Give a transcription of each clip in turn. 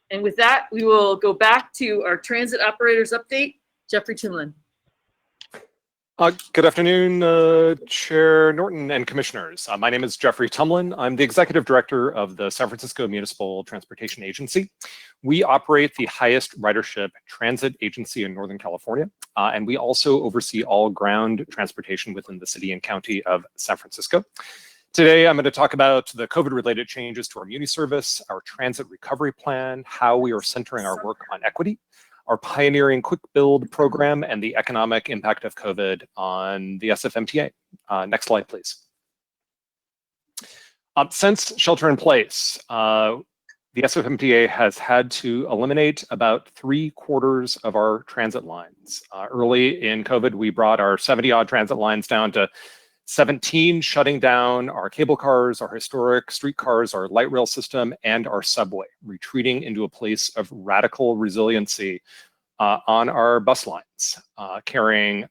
And with that, we will go back to our transit operators update. Jeffrey Timlin. Good afternoon, Chair Norton and Commissioners. My name is Jeffrey Tumlin. I'm the Executive Director of the San Francisco Municipal Transportation Agency. We operate the highest ridership transit agency in Northern California, and we also oversee all ground transportation within the city and county of San Francisco. Today, I'm going to talk about the COVID-related changes to our Muni service, our transit recovery plan, how we are centering our work on equity, our pioneering quick build program, and the economic impact of COVID on the SFMTA. Next slide, please. Since shelter in place, the SFMTA has had to eliminate about 3/4 of our transit lines. Early in COVID, we brought our 70-odd transit lines down to 17, shutting down our cable cars, our historic streetcars, our light rail system, and our subway, retreating into a place of radical resiliency on our bus lines, carrying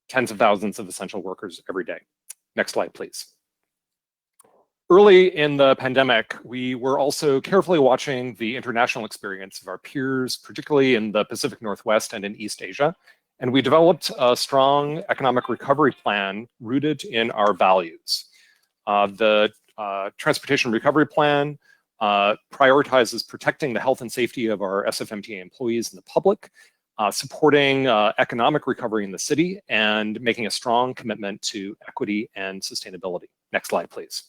tens of thousands of essential workers every day. Next slide, please. Early in the pandemic, we were also carefully watching the international experience of our peers, particularly in the Pacific Northwest and in East Asia. And we developed a strong economic recovery plan rooted in our values. The Transportation Recovery Plan prioritizes protecting the health and safety of our SFMTA employees and the public, supporting economic recovery in the city, and making a strong commitment to equity and sustainability. Next slide, please.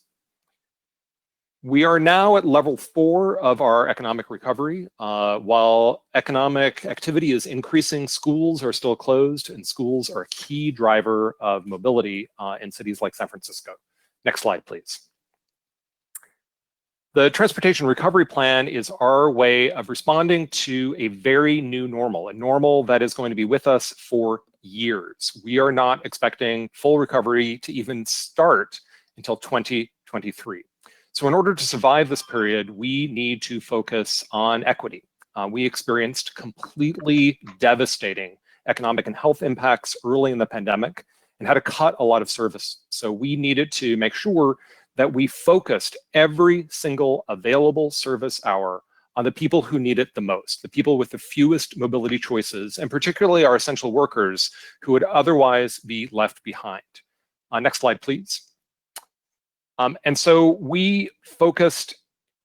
We are now at level 4 of our economic recovery. While economic activity is increasing, schools are still closed, and schools are a key driver of mobility in cities like San Francisco. Next slide, please. The Transportation Recovery Plan is our way of responding to a very new normal, a normal that is going to be with us for years. We are not expecting full recovery to even start until 2023. So in order to survive this period, we need to focus on equity. We experienced completely devastating economic and health impacts early in the pandemic and had to cut a lot of service. So we needed to make sure that we focused every single available service hour on the people who need it the most, the people with the fewest mobility choices, and particularly our essential workers who would otherwise be left behind. Next slide, please. And so we focused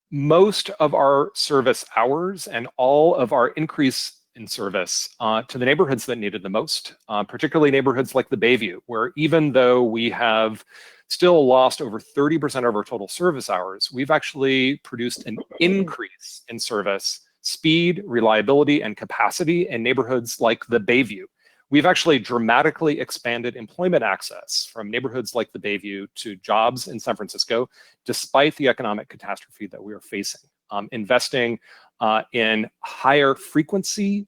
most of our service hours and all of our increase in service to the neighborhoods that needed the most, particularly neighborhoods like the Bayview, where even though we have still lost over 30% of our total service hours, we've actually produced an increase in service, speed, reliability, and capacity in neighborhoods like the Bayview. We've actually dramatically expanded employment access from neighborhoods like the Bayview to jobs in San Francisco, despite the economic catastrophe that we are facing. Investing in higher frequency,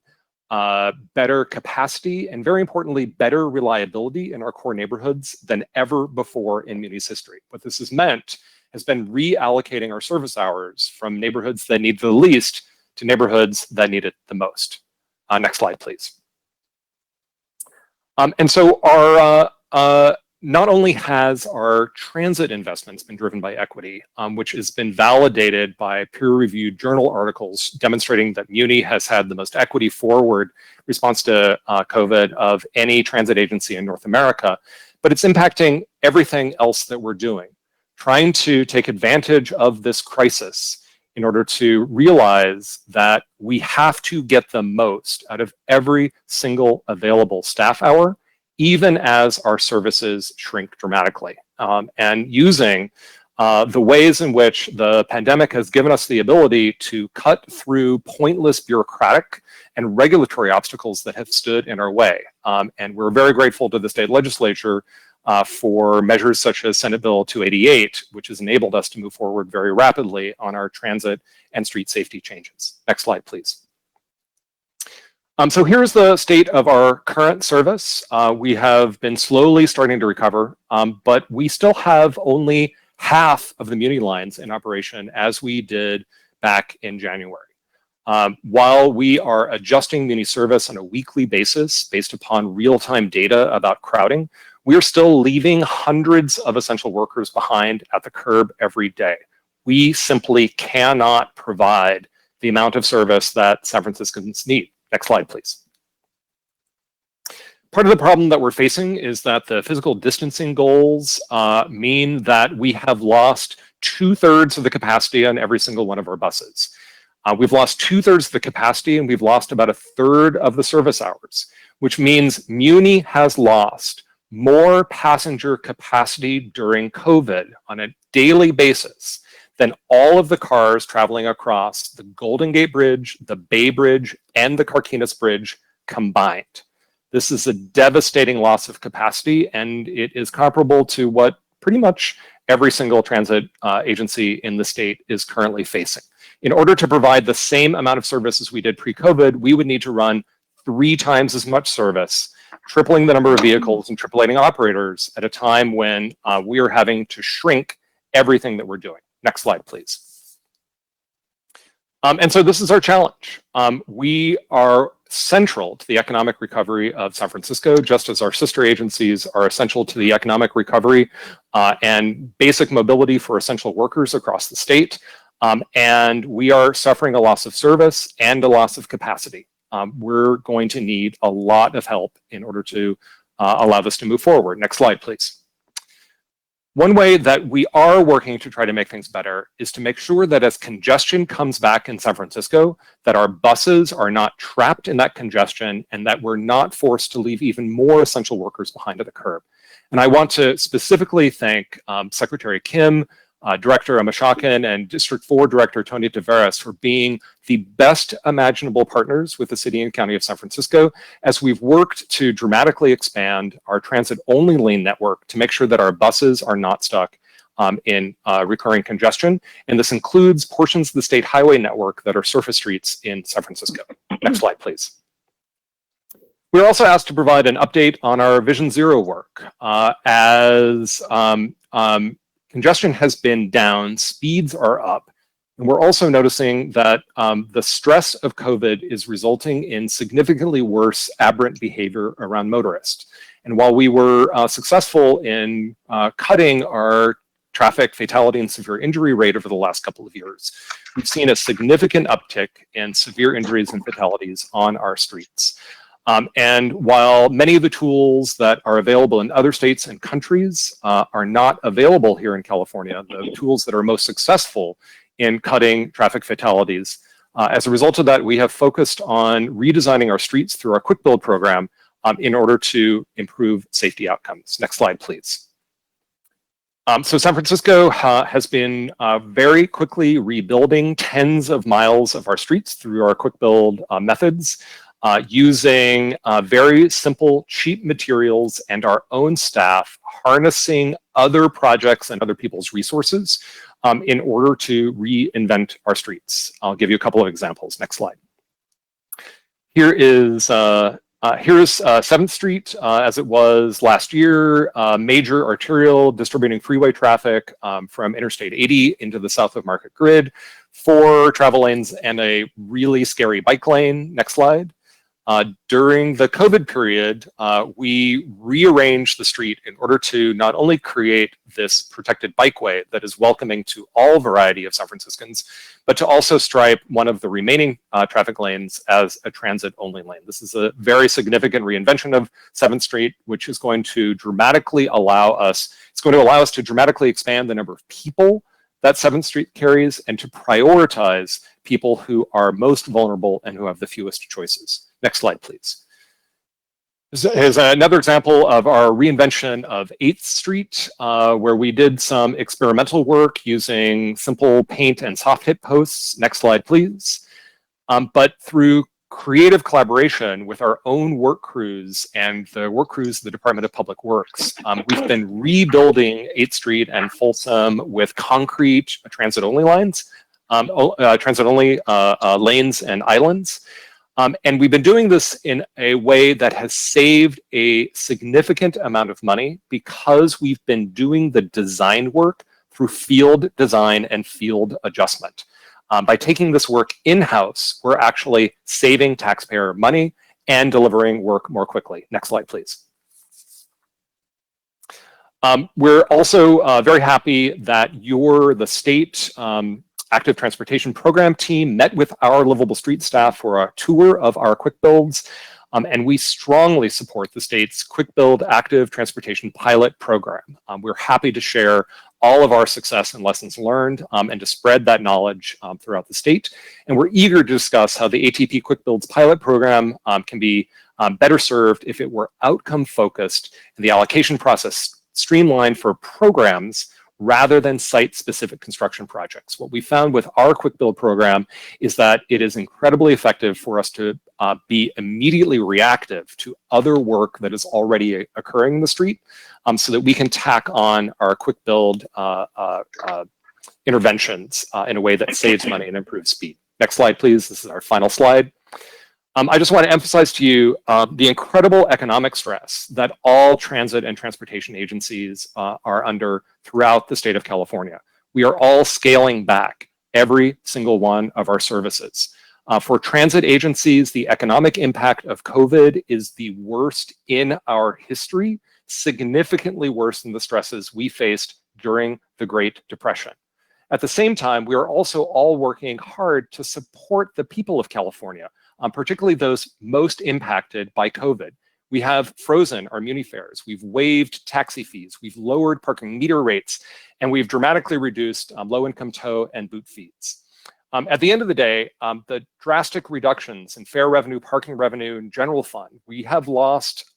better capacity, and very importantly, better reliability in our core neighborhoods than ever before in Muni's history. What this has meant has been reallocating our service hours from neighborhoods that need the least to neighborhoods that need it the most. Next slide, please. And so our not only has our transit investments been driven by equity, which has been validated by peer-reviewed journal articles demonstrating that Muni has had the most equity-forward response to COVID of any transit agency in North America, but it's impacting everything else that we're doing, trying to take advantage of this crisis in order to realize that we have to get the most out of every single available staff hour, even as our services shrink dramatically. And using the ways in which the pandemic has given us the ability to cut through pointless bureaucratic and regulatory obstacles that have stood in our way. And we're very grateful to the state legislature for measures such as Senate Bill 288, which has enabled us to move forward very rapidly on our transit and street safety changes. Next slide, please. So here's the state of our current service. We have been slowly starting to recover, but we still have only half of the Muni lines in operation as we did back in January. While we are adjusting Muni service on a weekly basis based upon real-time data about crowding, we are still leaving hundreds of essential workers behind at the curb every day. We simply cannot provide the amount of service that San Franciscans need. Next slide, please. Part of the problem that we're facing is that the physical distancing goals mean that we have lost 2/3 of the capacity on every single one of our buses. We've lost 2/3 of the capacity, and we've lost about 1/3 of the service hours, which means Muni has lost more passenger capacity during COVID on a daily basis than all of the cars traveling across the Golden Gate Bridge, the Bay Bridge, and the Carquinez Bridge combined. This is a devastating loss of capacity, and it is comparable to what pretty much every single transit agency in the state is currently facing. In order to provide the same amount of service as we did pre-COVID, we would need to run 3 times as much service, tripling the number of vehicles and tripling operators at a time when we are having to shrink everything that we're doing. Next slide, please. And so this is our challenge. We are central to the economic recovery of San Francisco, just as our sister agencies are essential to the economic recovery and basic mobility for essential workers across the state. And we are suffering a loss of service and a loss of capacity. We're going to need a lot of help in order to allow this to move forward. Next slide, please. One way that we are working to try to make things better is to make sure that as congestion comes back in San Francisco, that our buses are not trapped in that congestion and that we're not forced to leave even more essential workers behind at the curb. And I want to specifically thank Secretary Kim, Director Amashakin, and District 4 Director Tony Tavares for being the best imaginable partners with the City and County of San Francisco as we've worked to dramatically expand our transit-only lane network to make sure that our buses are not stuck in recurring congestion. And this includes portions of the state highway network that are surface streets in San Francisco. Next slide, please. We were also asked to provide an update on our Vision Zero work as congestion has been down, speeds are up, and we're also noticing that the stress of COVID is resulting in significantly worse aberrant behavior around motorists. And while we were successful in cutting our traffic fatality and severe injury rate over the last couple of years, we've seen a significant uptick in severe injuries and fatalities on our streets. And while many of the tools that are available in other states and countries are not available here in California, the tools that are most successful in cutting traffic fatalities, as a result of that, we have focused on redesigning our streets through our Quick Build program in order to improve safety outcomes. Next slide, please. So San Francisco has been very quickly rebuilding tens of miles of our streets through our Quick Build methods. Using very simple, cheap materials and our own staff, harnessing other projects and other people's resources in order to reinvent our streets. I'll give you a couple of examples. Next slide. Here's 7th Street as it was last year, major arterial distributing freeway traffic from Interstate 80 into the south of Market Grid, 4 travel lanes and a really scary bike lane. Next slide. During the COVID period, we rearranged the street in order to not only create this protected bikeway that is welcoming to all variety of San Franciscans, but to also stripe one of the remaining traffic lanes as a transit-only lane. This is a very significant reinvention of 7th Street, which is going to dramatically allow us, to dramatically expand the number of people that 7th Street carries and to prioritize people who are most vulnerable and who have the fewest choices. Next slide, please. Here's another example of our reinvention of 8th Street, where we did some experimental work using simple paint and soft hit posts. Next slide, please. But through creative collaboration with our own work crews and the work crews of the Department of Public Works, we've been rebuilding 8th Street and Folsom with concrete transit-only lines, transit-only lanes and islands. And we've been doing this in a way that has saved a significant amount of money because we've been doing the design work through field design and field adjustment. By taking this work in-house, we're actually saving taxpayer money and delivering work more quickly. Next slide, please. We're also very happy that the state active transportation program team met with our Livable Street staff for a tour of our quick builds. And we strongly support the state's Quick Build Active Transportation Pilot Program. We're happy to share all of our success and lessons learned and to spread that knowledge throughout the state. And we're eager to discuss how the ATP Quick Builds Pilot Program can be better served if it were outcome focused and the allocation process streamlined for programs rather than site-specific construction projects. What we found with our Quick Build program is that it is incredibly effective for us to be immediately reactive to other work that is already occurring in the street so that we can tack on our Quick Build interventions in a way that saves money and improves speed. Next slide, please. This is our final slide. I just want to emphasize to you the incredible economic stress that all transit and transportation agencies are under throughout the state of California. We are all scaling back every single one of our services. For transit agencies, the economic impact of COVID is the worst in our history, significantly worse than the stresses we faced during the Great Depression. At the same time, we are also all working hard to support the people of California, particularly those most impacted by COVID. We have frozen our muni fares, we've waived taxi fees, we've lowered parking meter rates, and we've dramatically reduced low-income tow and boot fees. At the end of the day, the drastic reductions in fare revenue, parking revenue, and general fund, we have lost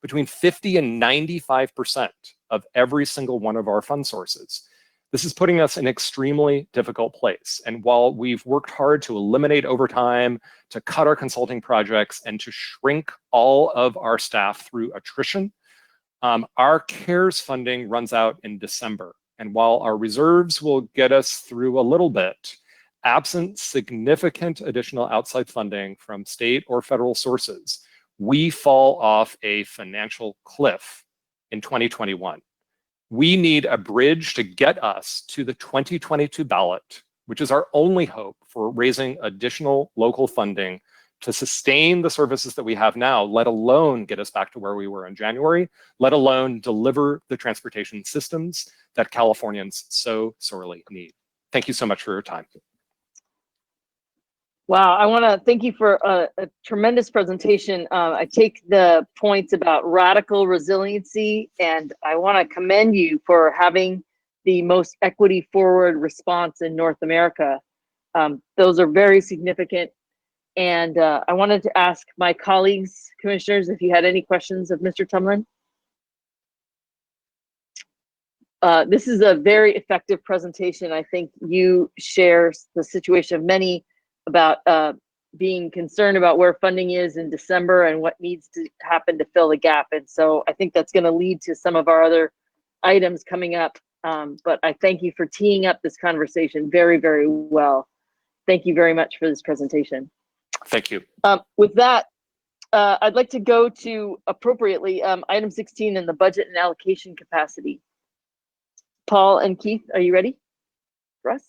between 50 and 95% of every single one of our fund sources. This is putting us in an extremely difficult place. And while we've worked hard to eliminate overtime, to cut our consulting projects, and to shrink all of our staff through attrition, our CARES funding runs out in December. And while our reserves will get us through a little bit, absent significant additional outside funding from state or federal sources, we fall off a financial cliff in 2021. We need a bridge to get us to the 2022 ballot, which is our only hope for raising additional local funding to sustain the services that we have now, let alone get us back to where we were in January, let alone deliver the transportation systems that Californians so sorely need. Thank you so much for your time. Wow, I want to thank you for a tremendous presentation. I take the points about radical resiliency, and I want to commend you for having the most equity forward response in North America. Those are very significant. And I wanted to ask my colleagues, commissioners, if you had any questions of Mr. Tumlin. This is a very effective presentation. I think you share the situation of many about being concerned about where funding is in December and what needs to happen to fill the gap. And so I think that's going to lead to some of our other items coming up. But I thank you for teeing up this conversation very, very well. Thank you very much for this presentation. Thank you. With that, I'd like to go to appropriately item 16 in the budget and allocation capacity. Paul and Keith, are you ready for us?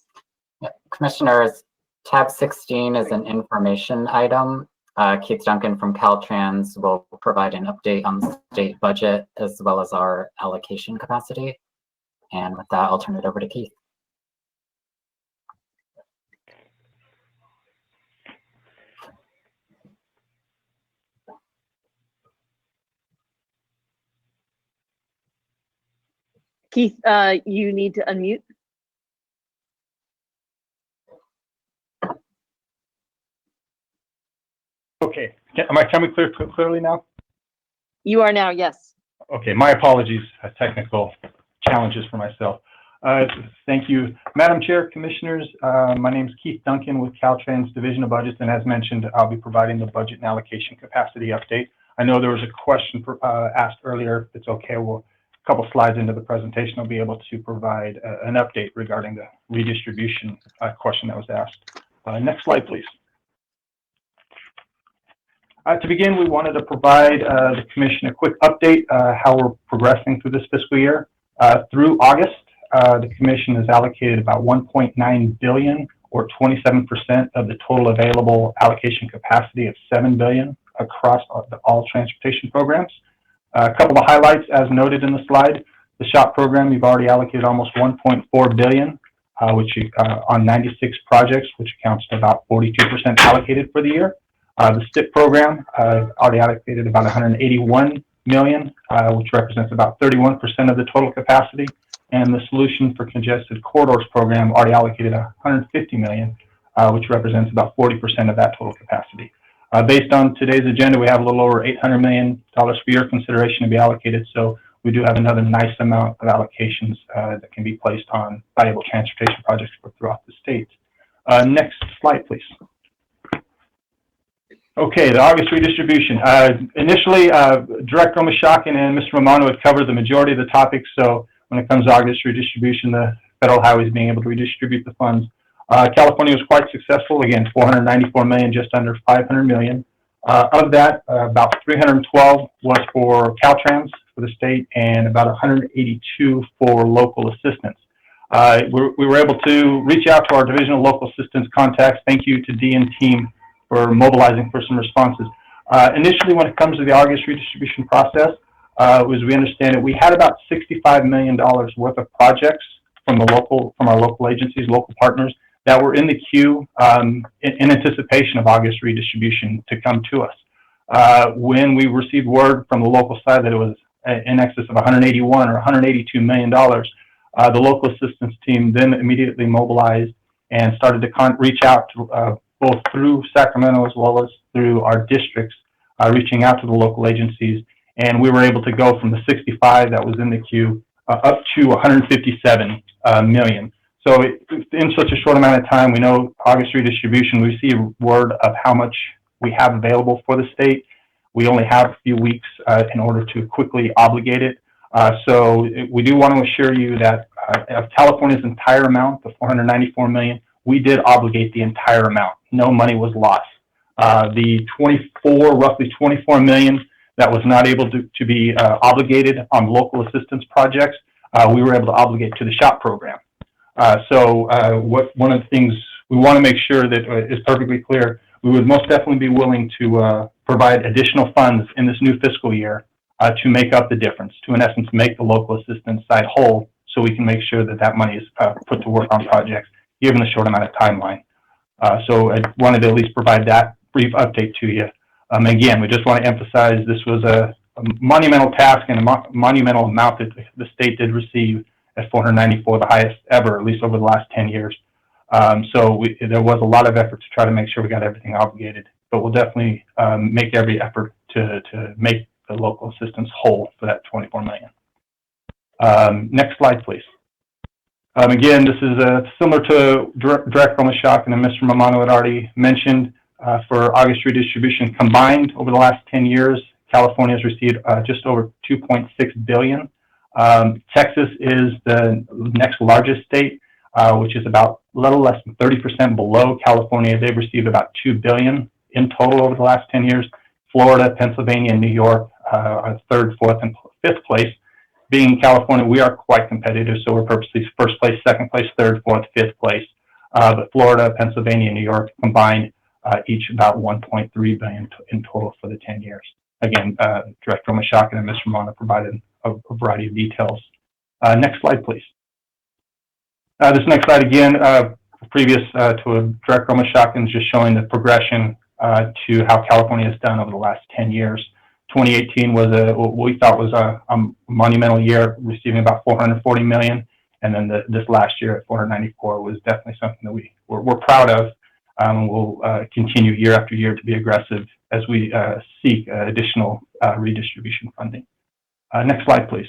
Yeah. Commissioners, tab 16 is an information item. Keith Duncan from Caltrans will provide an update on the state budget as well as our allocation capacity. And with that, I'll turn it over to Keith. Keith, you need to unmute. Okay, am I coming clearly now? You are now, yes. Okay, my apologies, technical challenges for myself. Thank you, Madam Chair, Commissioners. My name is Keith Duncan with Caltrans Division of Budgets, and as mentioned, I'll be providing the budget and allocation capacity update. I know there was a question asked earlier. If it's okay, we'll a couple slides into the presentation, I'll be able to provide an update regarding the redistribution question that was asked. Next slide, please. To begin, we wanted to provide the Commission a quick update how we're progressing through this fiscal year. Through August, the Commission has allocated about $1.9 billion, or 27% of the total available allocation capacity of $7 billion across all transportation programs. A couple of highlights, as noted in the slide. The SHOP program, we've already allocated almost $1.4 billion. which on 96 projects, which accounts to about 42% allocated for the year. The STIP program already allocated about 181 million, which represents about 31% of the total capacity. And the Solution for Congested Corridors program already allocated 150 million, which represents about 40% of that total capacity. Based on today's agenda, we have a little over $800 million for your consideration to be allocated. So we do have another nice amount of allocations that can be placed on valuable transportation projects throughout the state. Next slide, please. Okay, the August redistribution. Initially, Director Omashakin and Mr. Romano had covered the majority of the topics. So when it comes to August redistribution, the federal highways being able to redistribute the funds. California was quite successful. Again, 494 million, just under 500 million. Of that, about 312 was for Caltrans for the state and about 182 for local assistance. We were able to reach out to our Division of Local Assistance contacts. Thank you to Dee and team for mobilizing for some responses. Initially, when it comes to the August redistribution process, as we understand it, we had about $65 million worth of projects from our local agencies, local partners, that were in the queue in anticipation of August redistribution to come to us. When we received word from the local side that it was in excess of 181 or 182 million dollars, the local assistance team then immediately mobilized and started to reach out to both through Sacramento as well as through our districts, reaching out to the local agencies, and we were able to go from the 65 that was in the queue up to 157 million. So in such a short amount of time, we know August redistribution, we see word of how much we have available for the state. We only have a few weeks in order to quickly obligate it. So we do want to assure you that of California's entire amount, the 494 million, we did obligate the entire amount. No money was lost. The roughly 24 million that was not able to be obligated on local assistance projects, we were able to obligate to the SHOP program. One of the things we want to make sure that is perfectly clear, we would most definitely be willing to provide additional funds in this new fiscal year to make up the difference, to in essence make the local assistance side whole, so we can make sure that that money is put to work on projects, given the short amount of timeline. So I wanted to at least provide that brief update to you. Again, we just want to emphasize this was a monumental task and a monumental amount that the state did receive at 494, the highest ever, at least over the last 10 years. There was a lot of effort to try to make sure we got everything obligated, but we'll definitely make every effort to make the local assistance whole for that 24 million. Next slide, please. Again, this is similar to Director Omashakin and Mr. Romano had already mentioned. For August redistribution combined over the last 10 years, California has received just over 2.6 billion. Texas is the next largest state, which is about a little less than 30% below California. They've received about 2 billion in total over the last 10 years. Florida, Pennsylvania, and New York are third, fourth, and fifth place. Being in California, we are quite competitive, so we're purposely first place, second place, third, fourth, fifth place. But Florida, Pennsylvania, and New York combined each about 1.3 billion in total for the 10 years. Again, Director Omashakin and Mr. Romano provided a variety of details. Next slide, please. This next slide, again, previous to Director Omashakin, is just showing the progression to how California has done over the last 10 years. 2018 was what we thought was a monumental year, receiving about 440 million, and then this last year at 494 was definitely something that we're proud of. We'll continue year after year to be aggressive as we seek additional redistribution funding. Next slide, please.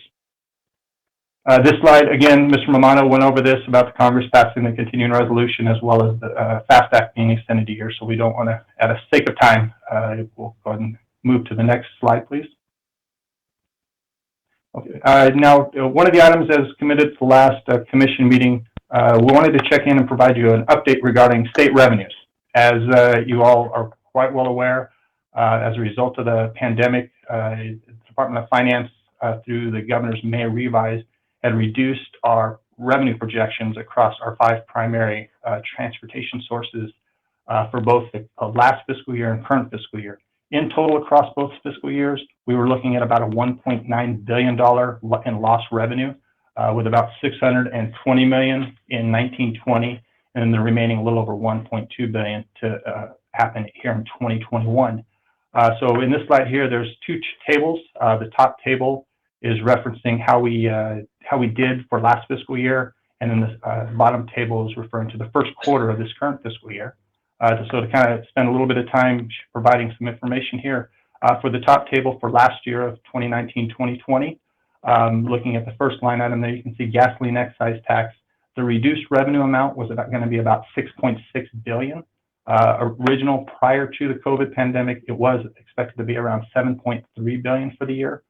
This slide, again, Mr. Romano went over this about the Congress passing the continuing resolution as well as the FAST Act being extended a year, so we don't want to, at a sake of time, we'll go ahead and move to the next slide, please. Okay. Now, one of the items as committed to the last commission meeting, we wanted to check in and provide you an update regarding state revenues. As you all are quite well aware, as a result of the pandemic, the Department of Finance, through the governor's May revise, had reduced our revenue projections across our 5 primary transportation sources for both the last fiscal year and current fiscal year. In total, across both fiscal years, we were looking at about a $1.9 billion in lost revenue with about $620 million in 1920, and the remaining a little over $1.2 billion to happen here in 2021. So in this slide here, there's two tables. The top table is referencing how we did for last fiscal year, and then the bottom table is referring to the first quarter of this current fiscal year. So to kind of spend a little bit of time providing some information here, for the top table for last year of 2019-2020, looking at the first line item there, you can see gasoline excise tax. The reduced revenue amount was going to be about $6.6 billion. Original prior to the COVID pandemic, it was expected to be around $7.3 billion for the year.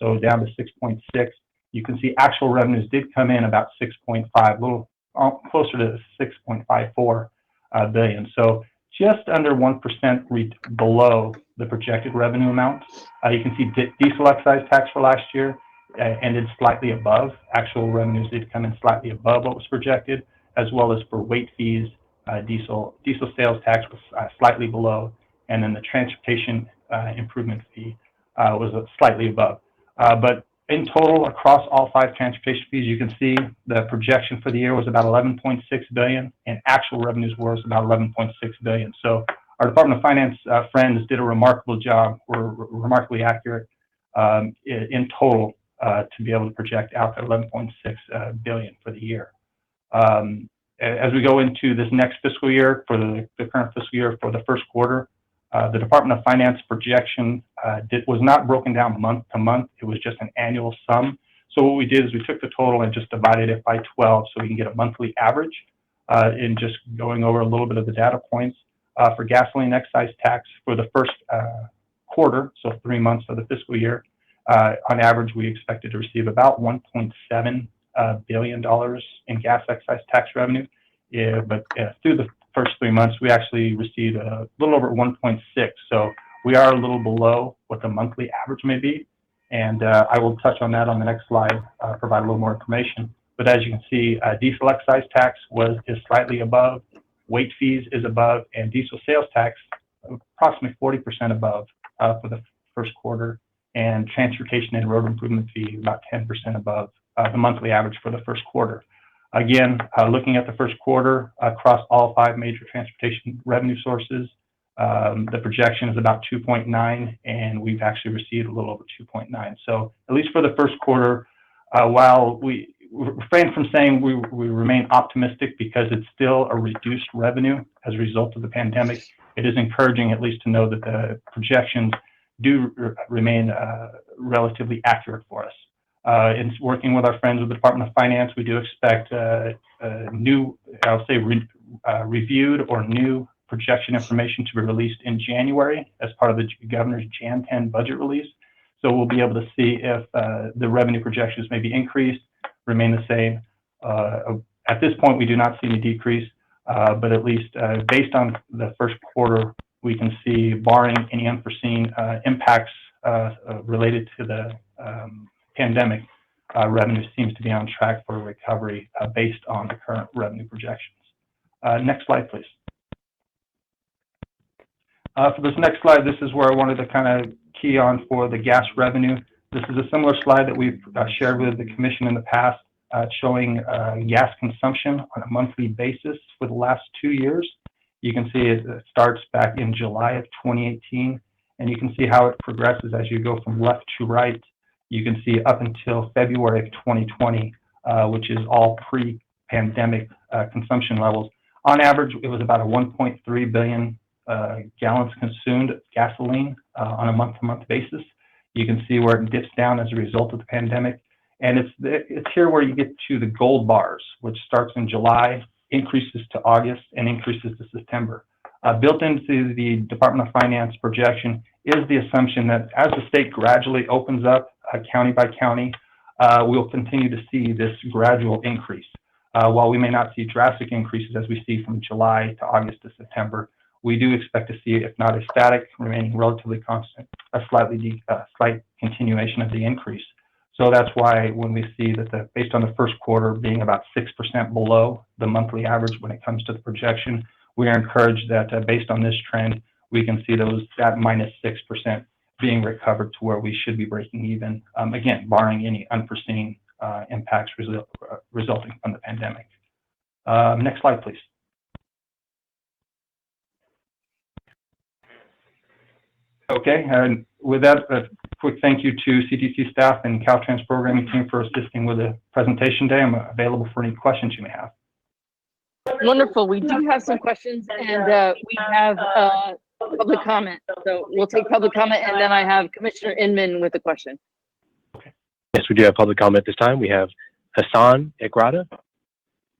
So down to 6.6. You can see actual revenues did come in about 6.5, a little closer to 6.54 billion. So just under 1% below the projected revenue amount. You can see diesel excise tax for last year ended slightly above. Actual revenues did come in slightly above what was projected, as well as for weight fees, diesel sales tax was slightly below, and then the transportation improvement fee was slightly above. But in total, across all 5 transportation fees, you can see the projection for the year was about 11.6 billion, and actual revenues was about 11.6 billion. So our Department of Finance friends did a remarkable job, were remarkably accurate in total to be able to project out to 11.6 billion for the year. As we go into this next fiscal year, for the current fiscal year, for the first quarter, the Department of Finance projection was not broken down month to month. It was just an annual sum. So what we did is we took the total and just divided it by 12 so we can get a monthly average. In just going over a little bit of the data points, for gasoline excise tax for the first quarter, so 3 months of the fiscal year, on average, we expected to receive about $1.7 billion in gas excise tax revenue. Yeah, but through the first 3 months, we actually received a little over 1.6. So we are a little below what the monthly average may be. And I will touch on that on the next slide, provide a little more information. But as you can see, diesel excise tax is slightly above, weight fees is above, and diesel sales tax approximately 40% above for the first quarter, and transportation and road improvement fee about 10% above the monthly average for the first quarter. Again, looking at the first quarter across all 5 major transportation revenue sources, the projection is about 2.9, and we've actually received a little over 2.9. So at least for the first quarter, while we refrain from saying we remain optimistic because it's still a reduced revenue as a result of the pandemic, it is encouraging at least to know that the projections do remain relatively accurate for us. In working with our friends with the Department of Finance, we do expect new, I'll say, reviewed or new projection information to be released in January as part of the governor's Jan 10 budget release. So we'll be able to see if the revenue projections may be increased, remain the same. At this point, we do not see any decrease, but at least based on the first quarter, we can see, barring any unforeseen impacts related to the pandemic, revenue seems to be on track for recovery based on the current revenue projections. Next slide, please. For this next slide, this is where I wanted to kind of key on for the gas revenue. This is a similar slide that we've shared with the Commission in the past, showing gas consumption on a monthly basis for the last 2 years. You can see it starts back in July of 2018, and you can see how it progresses as you go from left to right. You can see up until February of 2020, which is all pre-pandemic consumption levels. On average, it was about a 1.3 billion gallons consumed of gasoline on a month-to-month basis. You can see where it dips down as a result of the pandemic. And it's here where you get to the gold bars, which starts in July, increases to August, and increases to September. Built into the Department of Finance projection is the assumption that as the state gradually opens up county by county, we'll continue to see this gradual increase. While we may not see drastic increases as we see from July to August to September, we do expect to see, if not a static, remaining relatively constant, a slight continuation of the increase. So that's why when we see that based on the first quarter being about 6% below the monthly average when it comes to the projection, we are encouraged that based on this trend, we can see that minus 6% being recovered to where we should be breaking even, again, barring any unforeseen impacts resulting from the pandemic. Next slide, please. Okay, and with that, a quick thank you to CTC staff and Caltrans programming team for assisting with the presentation today. I'm available for any questions you may have. Wonderful. We do have some questions, and we have public comment. So we'll take public comment, and then I have Commissioner Inman with a question. Okay. Yes, we do have public comment this time. We have Hassan Ekrada.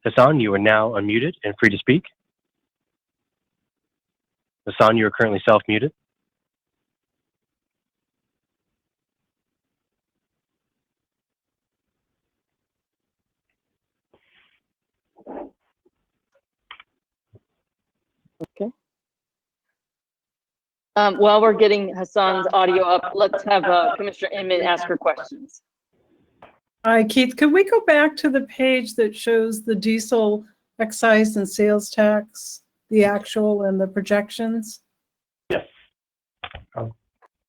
Hassan, you are now unmuted and free to speak. Hassan, you are currently self-muted. Okay. While we're getting Hassan's audio up, let's have Commissioner Inman ask her questions. Hi, Keith. Could we go back to the page that shows the diesel excise and sales tax, the actual and the projections? Yes.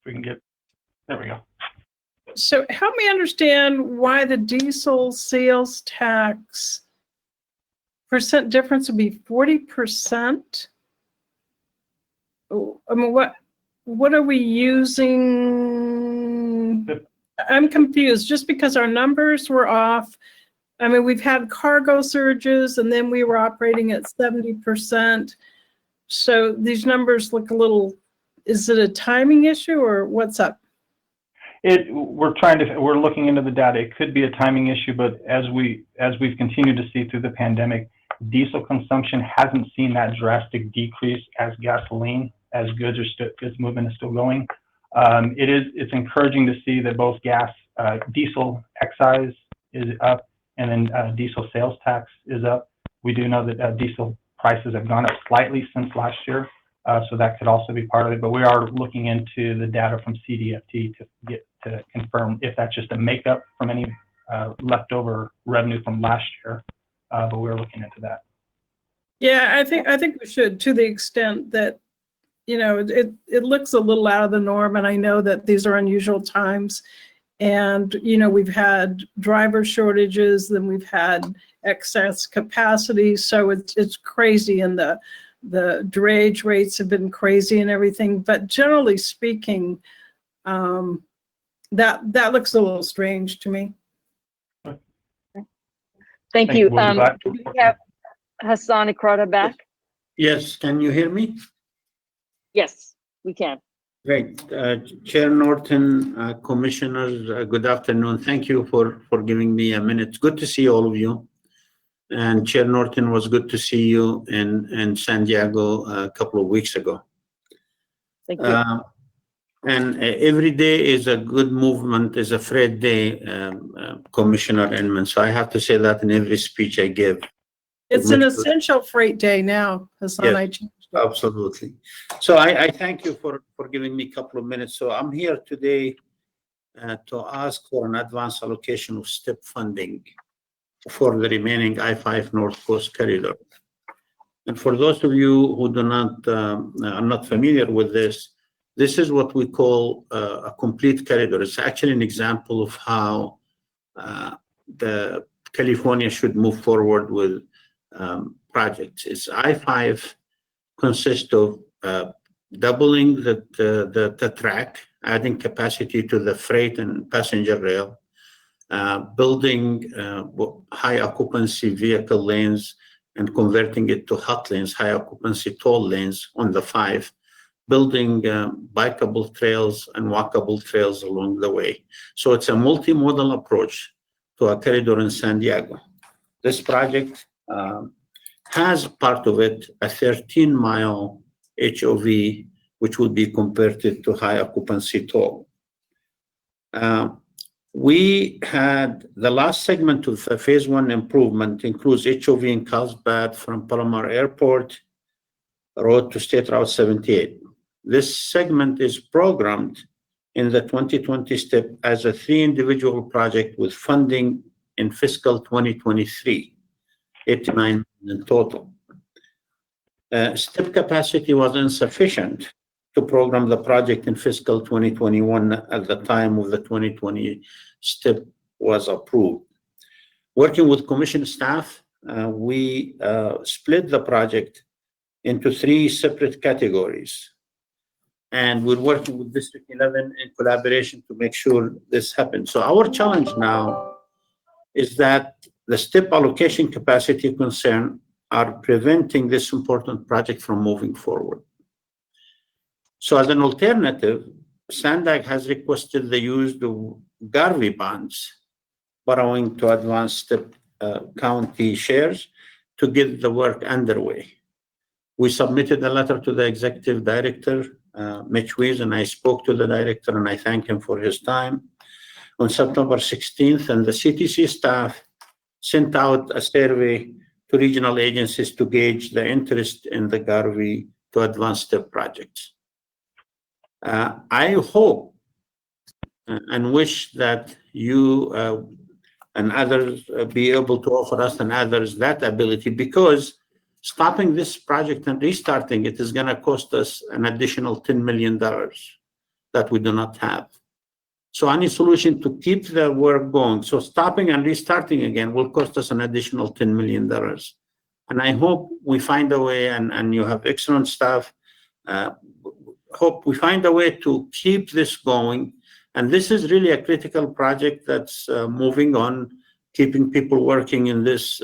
We can get, there we go. So help me understand why the diesel sales tax percent difference would be 40%. I mean, what are we using? I'm confused just because our numbers were off. I mean, we've had cargo surges and then we were operating at 70%. So these numbers look a little, is it a timing issue or what's up? We're looking into the data. It could be a timing issue, but as we've continued to see through the pandemic, diesel consumption hasn't seen that drastic decrease as gasoline, as goods movement is still going. It's encouraging to see that both diesel excise is up and then diesel sales tax is up. We do know that diesel prices have gone up slightly since last year, so that could also be part of it. But we are looking into the data from CDFT to confirm if that's just a makeup from any leftover revenue from last year. But we're looking into that. Yeah, I think we should, to the extent that, you know, it looks a little out of the norm, and I know that these are unusual times, and you know, we've had driver shortages, then we've had excess capacity, so it's crazy, and the drayage rates have been crazy and everything. But generally speaking, that looks a little strange to me. Thank you. Do we have Hassan Ekrada back? Yes, can you hear me? Yes, we can. Great. Chair Norton, Commissioners, good afternoon. Thank you for giving me a minute. It's good to see all of you. And Chair Norton, was good to see you in San Diego a couple of weeks ago. Thank you. And every day is a good movement, is a freight day, Commissioner Inman. So I have to say that in every speech I give. It's an essential freight day now, Hassan. Yes, I changed it. Absolutely. So I thank you for giving me a couple of minutes. So I'm here today to ask for an advance allocation of STIP funding for the remaining I-5 North Coast Corridor. And for those of you who are not familiar with this is what we call a complete corridor. It's actually an example of how the California should move forward with projects. It's I-5 consists of doubling the track, adding capacity to the freight and passenger rail, building high occupancy vehicle lanes and converting it to hot lanes, high occupancy toll lanes on the 5, building bikeable trails and walkable trails along the way. So it's a multimodal approach to a corridor in San Diego. This project has part of it a 13-mile HOV, which would be converted to high occupancy toll. We had the last segment of the phase 1 improvement includes HOV in Carlsbad from Palomar Airport Road to State Route 78. This segment is programmed in the 2020 STIP as a 3 individual project with funding in fiscal 2023, 89 in total. STIP capacity was insufficient to program the project in fiscal 2021 at the time of the 2020 STIP was approved. Working with commission staff, we split the project into 3 separate categories. And we're working with District 11 in collaboration to make sure this happens. So our challenge now is that the STIP allocation capacity concern are preventing this important project from moving forward. So as an alternative, SANDAG has requested the use of GARE bonds, borrowing to advance STIP county shares to get the work underway. We submitted a letter to the executive director, Mitch Weiss, and I spoke to the director and I thank him for his time on September 16th. And the CTC staff sent out a survey to regional agencies to gauge the interest in the GARE to advance STIP projects. I hope and wish that you and others be able to offer us and others that ability, because stopping this project and restarting it is going to cost us an additional $10 million that we do not have. So any solution to keep the work going, so stopping and restarting again will cost us an additional $10 million. And I hope we find a way, and you have excellent staff, hope we find a way to keep this going. And this is really a critical project that's moving on, keeping people working in this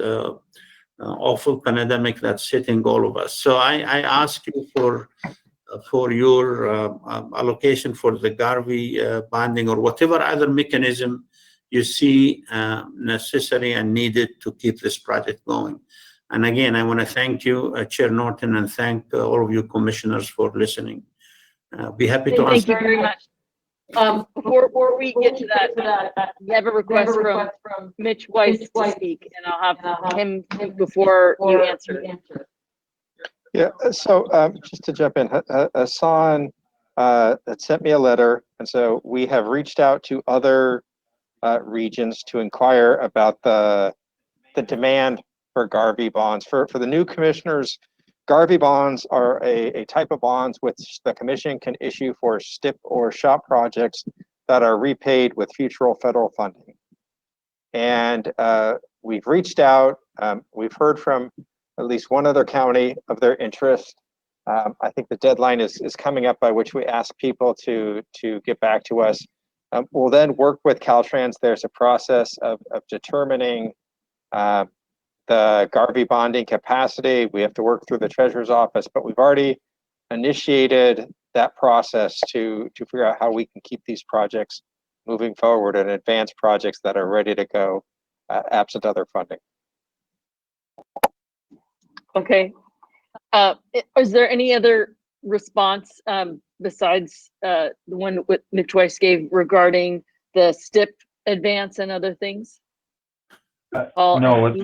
awful pandemic that's hitting all of us. So I ask you for your allocation for the GARE bonding or whatever other mechanism you see necessary and needed to keep this project going. And again, I want to thank you, Chair Norton, and thank all of you commissioners for listening. Be happy to answer. Thank you very much. Before we get to that, we have a request from Mitch Weiss to speak, and I'll have him before you answer. Yeah, so just to jump in, Hassan had sent me a letter, and so we have reached out to other regions to inquire about the demand for GARE bonds. For the new commissioners, GARE bonds are a type of bonds which the commission can issue for STIP or SHOP projects that are repaid with future federal funding. And we've reached out, we've heard from at least one other county of their interest. I think the deadline is coming up by which we ask people to get back to us. We'll then work with Caltrans. There's a process of determining the GARE bonding capacity. We have to work through the treasurer's office, but we've already initiated that process to figure out how we can keep these projects moving forward and advance projects that are ready to go absent other funding. Okay. Is there any other response besides the one that Mitch Weiss gave regarding the STIP advance and other things? No,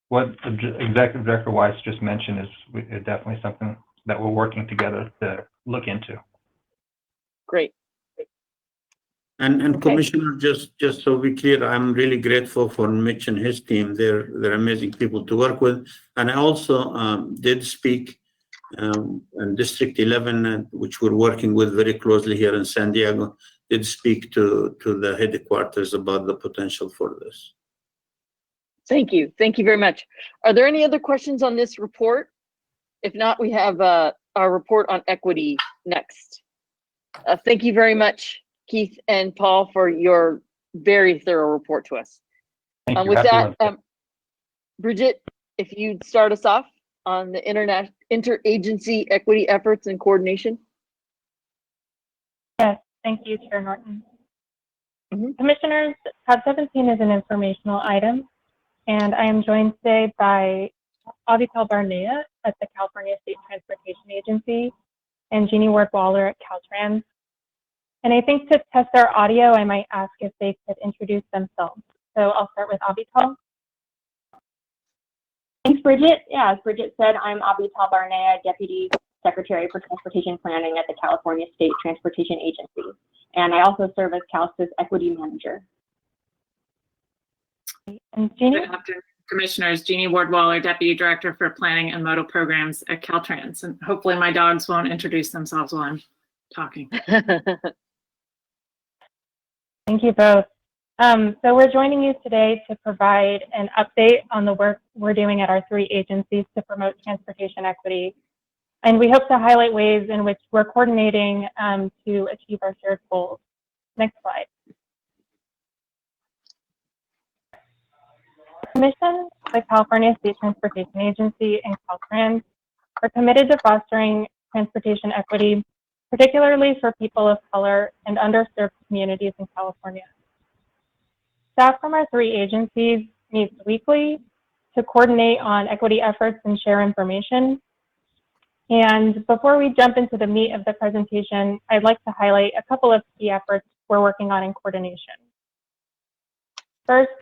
what Executive Director Weiss just mentioned is definitely something that we're working together to look into. Great. And Okay. Commissioner, just so we're clear, I'm really grateful for Mitch and his team. They're amazing people to work with. And I also did speak in District 11, which we're working with very closely here in San Diego, did speak to the headquarters about the potential for this. Thank you. Thank you very much. Are there any other questions on this report? If not, we have our report on equity next. Thank you very much, Keith and Paul, for your very thorough report to us. Thank you. With Happy that, Bridget, if you'd start us off on the interagency equity efforts and coordination. Yes, thank you, Chair Norton. Mm-hmm. Commissioners, tab 17 is an informational item, and I am joined today by Avital Barnea at the California State Transportation Agency and Jeannie Ward-Waller at Caltrans. And I think to test their audio, I might ask if they could introduce themselves. So I'll start with Avital. Thanks, Bridget. Yeah, as Bridget said, I'm Avital Barnea, Deputy Secretary for Transportation Planning at the California State Transportation Agency. And I also serve as CalSTA's Equity Manager. And Jeannie? Good afternoon, Commissioners. Jeannie Ward-Waller, Deputy Director for Planning and Modal Programs at Caltrans. And hopefully my dogs won't introduce themselves while I'm talking. Thank you both. So we're joining you today to provide an update on the work we're doing at our 3 agencies to promote transportation equity. And we hope to highlight ways in which we're coordinating to achieve our shared goals. Next slide. The Commission, the California State Transportation Agency, and Caltrans are committed to fostering transportation equity, particularly for people of color and underserved communities in California. Staff from our 3 agencies meets weekly to coordinate on equity efforts and share information. And before we jump into the meat of the presentation, I'd like to highlight a couple of key efforts we're working on in coordination. First,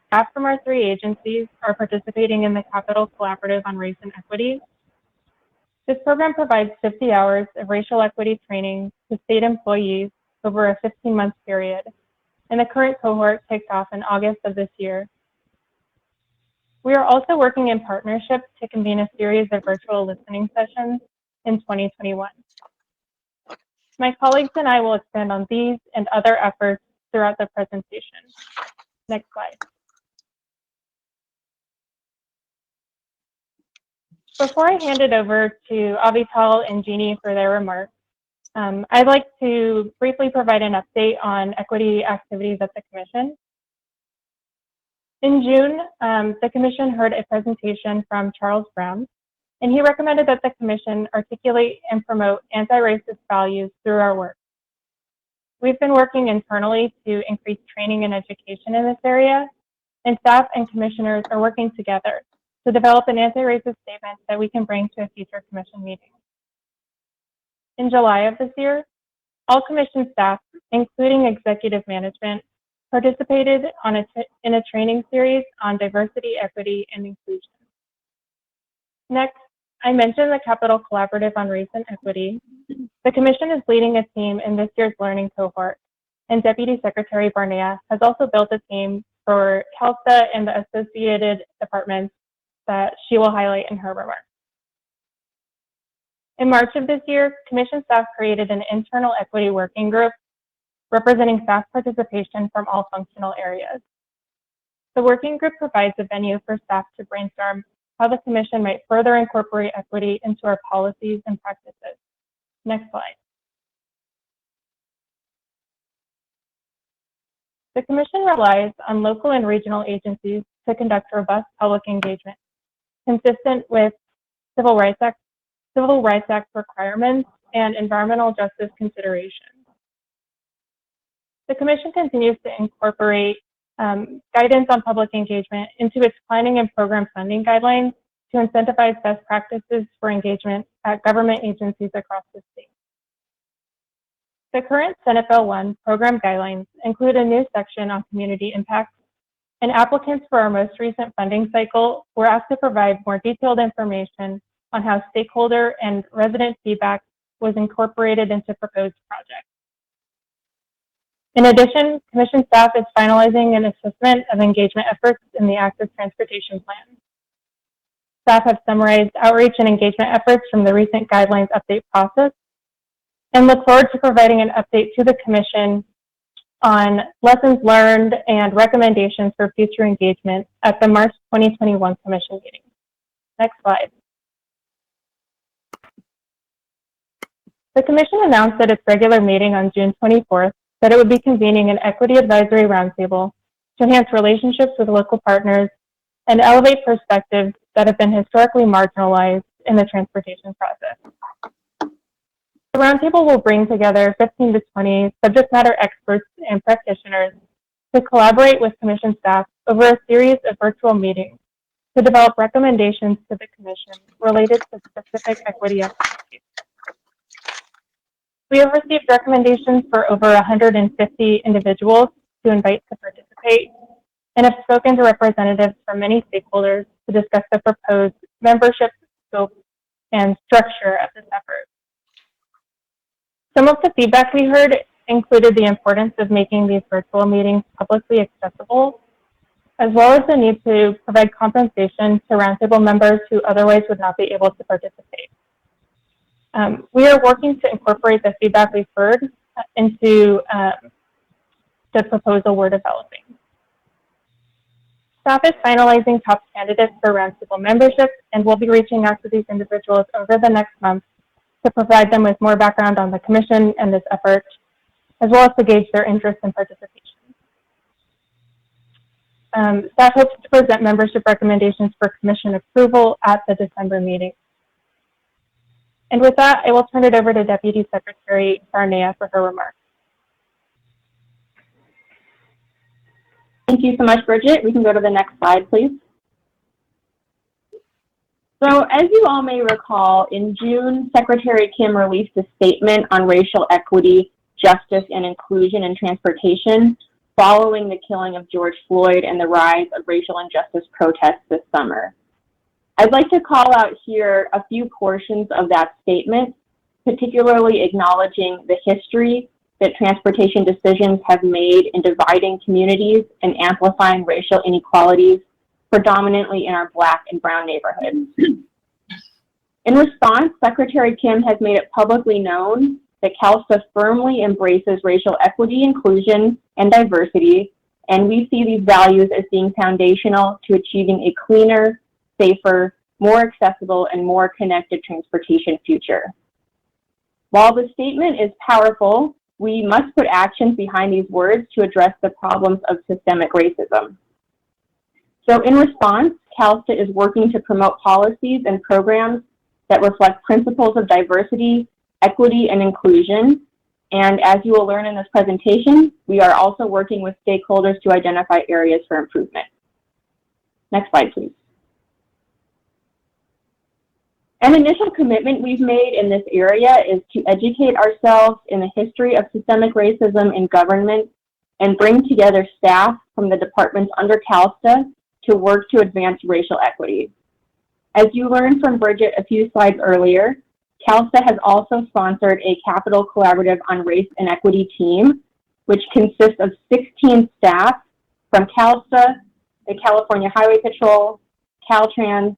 staff from our 3 agencies are participating in the Capital Collaborative on Race and Equity. This program provides 50 hours of racial equity training to state employees over a 15-month period, and the current cohort kicked off in August of this year. We are also working in partnership to convene a series of virtual listening sessions in 2021. My colleagues and I will expand on these and other efforts throughout the presentation. Next slide. Before I hand it over to Avital and Jeannie for their remarks, I'd like to briefly provide an update on equity activities at the Commission. In June, the Commission heard a presentation from Charles Brown, and he recommended that the Commission articulate and promote anti-racist values through our work. We've been working internally to increase training and education in this area, and staff and commissioners are working together to develop an anti-racist statement that we can bring to a future Commission meeting. In July of this year, all Commission staff, including executive management, participated in a training series on diversity, equity, and inclusion. Next, I mentioned the Capital Collaborative on Race and Equity. The Commission is leading a team in this year's learning cohort, and Deputy Secretary Barnea has also built a team for CalSTA and the associated departments that she will highlight in her remarks. In March of this year, Commission staff created an internal equity working group representing staff participation from all functional areas. The working group provides a venue for staff to brainstorm how the Commission might further incorporate equity into our policies and practices. Next slide. The Commission relies on local and regional agencies to conduct robust public engagement, consistent with Civil Rights Act requirements and environmental justice considerations. The Commission continues to incorporate guidance on public engagement into its planning and program funding guidelines to incentivize best practices for engagement at government agencies across the state. The current Senate Bill 1 program guidelines include a new section on community impact, and applicants for our most recent funding cycle were asked to provide more detailed information on how stakeholder and resident feedback was incorporated into proposed projects. In addition, Commission staff is finalizing an assessment of engagement efforts in the Active Transportation Plan. Staff have summarized outreach and engagement efforts from the recent guidelines update process and look forward to providing an update to the Commission on lessons learned and recommendations for future engagement at the March 2021 Commission meeting. Next slide. The Commission announced at its regular meeting on June 24th that it would be convening an equity advisory roundtable to enhance relationships with local partners and elevate perspectives that have been historically marginalized in the transportation process. The roundtable will bring together 15 to 20 subject matter experts and practitioners to collaborate with Commission staff over a series of virtual meetings to develop recommendations to the Commission related to specific equity activities. We have received recommendations for over 150 individuals to invite to participate and have spoken to representatives from many stakeholders to discuss the proposed membership scope and structure of this effort. Some of the feedback we heard included the importance of making these virtual meetings publicly accessible, as well as the need to provide compensation to roundtable members who otherwise would not be able to participate. We are working to incorporate the feedback we've heard into the proposal we're developing. Staff is finalizing top candidates for roundtable membership, and we'll be reaching out to these individuals over the next month to provide them with more background on the commission and this effort, as well as to gauge their interest and participation. Staff hopes to present membership recommendations for commission approval at the December meeting. And with that, I will turn it over to Deputy Secretary Barnea for her remarks. Thank you so much, Bridget. We can go to the next slide, please. So as you all may recall, in June, Secretary Kim released a statement on racial equity, justice, and inclusion in transportation following the killing of George Floyd and the rise of racial injustice protests this summer. I'd like to call out here a few portions of that statement, particularly acknowledging the history that transportation decisions have made in dividing communities and amplifying racial inequalities, predominantly in our Black and brown neighborhoods. In response, Secretary Kim has made it publicly known that CalSTA firmly embraces racial equity, inclusion, and diversity, and we see these values as being foundational to achieving a cleaner, safer, more accessible, and more connected transportation future. While the statement is powerful, we must put actions behind these words to address the problems of systemic racism. So in response, CalSTA is working to promote policies and programs that reflect principles of diversity, equity, and inclusion. And as you will learn in this presentation, we are also working with stakeholders to identify areas for improvement. Next slide, please. An initial commitment we've made in this area is to educate ourselves in the history of systemic racism in government and bring together staff from the departments under CalSTA to work to advance racial equity. As you learned from Bridget a few slides earlier, CalSTA has also sponsored a Capital Collaborative on Race and Equity team, which consists of 16 staff from CalSTA, the California Highway Patrol, Caltrans,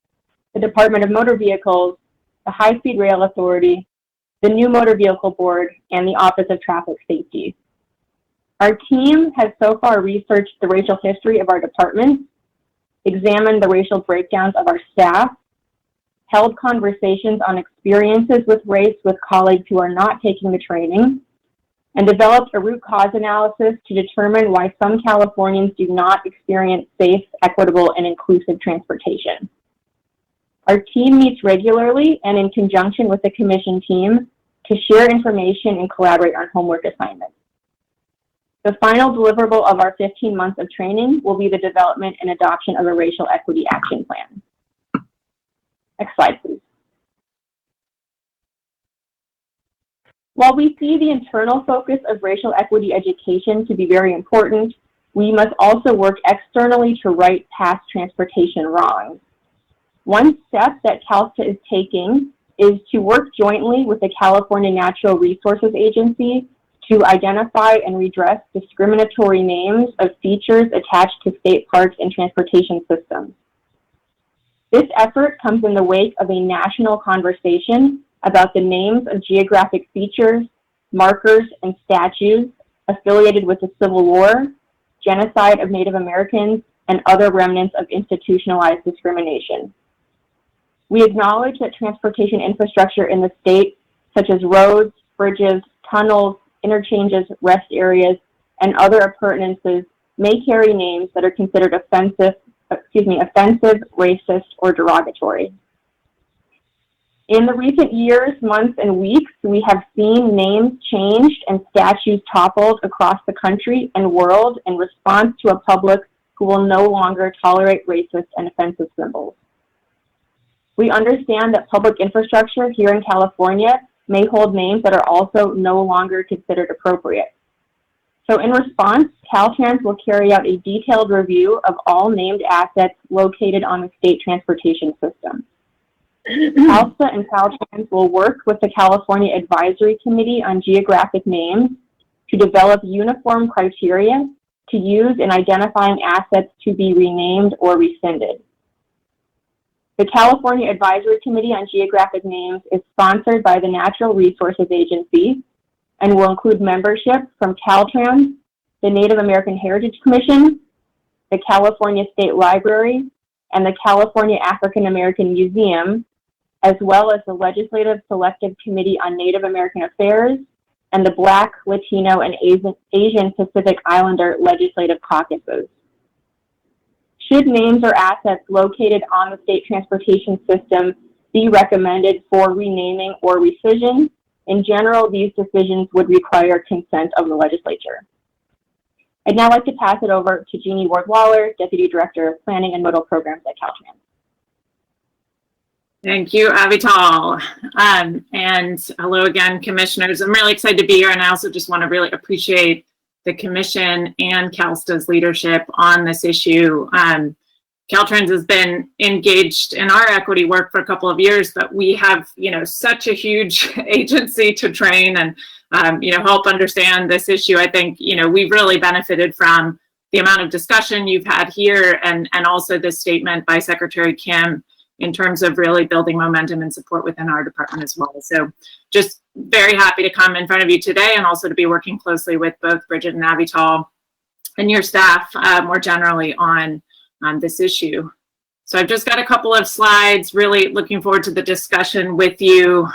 the Department of Motor Vehicles, the High Speed Rail Authority, the New Motor Vehicle Board, and the Office of Traffic Safety. Our team has so far researched the racial history of our departments, examined the racial breakdowns of our staff, held conversations on experiences with race with colleagues who are not taking the training, and developed a root cause analysis to determine why some Californians do not experience safe, equitable, and inclusive transportation. Our team meets regularly and in conjunction with the commission team to share information and collaborate on homework assignments. The final deliverable of our 15 months of training will be the development and adoption of a racial equity action plan. Next slide, please. While we see the internal focus of racial equity education to be very important, we must also work externally to right past transportation wrongs. One step that CalSTA is taking is to work jointly with the California Natural Resources Agency to identify and redress discriminatory names of features attached to state parks and transportation systems. This effort comes in the wake of a national conversation about the names of geographic features, markers, and statues affiliated with the Civil War, genocide of Native Americans, and other remnants of institutionalized discrimination. We acknowledge that transportation infrastructure in the state, such as roads, bridges, tunnels, interchanges, rest areas, and other appurtenances, may carry names that are considered offensive, racist, or derogatory. In the recent years, months, and weeks, we have seen names changed and statues toppled across the country and world in response to a public who will no longer tolerate racist and offensive symbols. We understand that public infrastructure here in California may hold names that are also no longer considered appropriate. So in response, Caltrans will carry out a detailed review of all named assets located on the state transportation system. CalSTA and Caltrans will work with the California Advisory Committee on Geographic Names to develop uniform criteria to use in identifying assets to be renamed or rescinded. The California Advisory Committee on Geographic Names is sponsored by the Natural Resources Agency and will include membership from Caltrans, the Native American Heritage Commission, the California State Library, and the California African American Museum, as well as the Legislative Selective Committee on Native American Affairs and the Black, Latino, and Asian Pacific Islander Legislative Caucuses. Should names or assets located on the state transportation system be recommended for renaming or rescission, in general, these decisions would require consent of the legislature. I'd now like to pass it over to Jeannie Ward-Waller, Deputy Director of Planning and Modal Programs at Caltrans. Thank you, Avital. And hello again, commissioners. I'm really excited to be here, and I also just want to really appreciate the commission and CalSTA's leadership on this issue. Caltrans has been engaged in our equity work for a couple of years, but we have, such a huge agency to train and, help understand this issue. I think, we've really benefited from the amount of discussion you've had here and also this statement by Secretary Kim in terms of really building momentum and support within our department as well. So just very happy to come in front of you today and also to be working closely with both Bridget and Avital and your staff more generally on this issue. So I've just got a couple of slides, really looking forward to the discussion with you.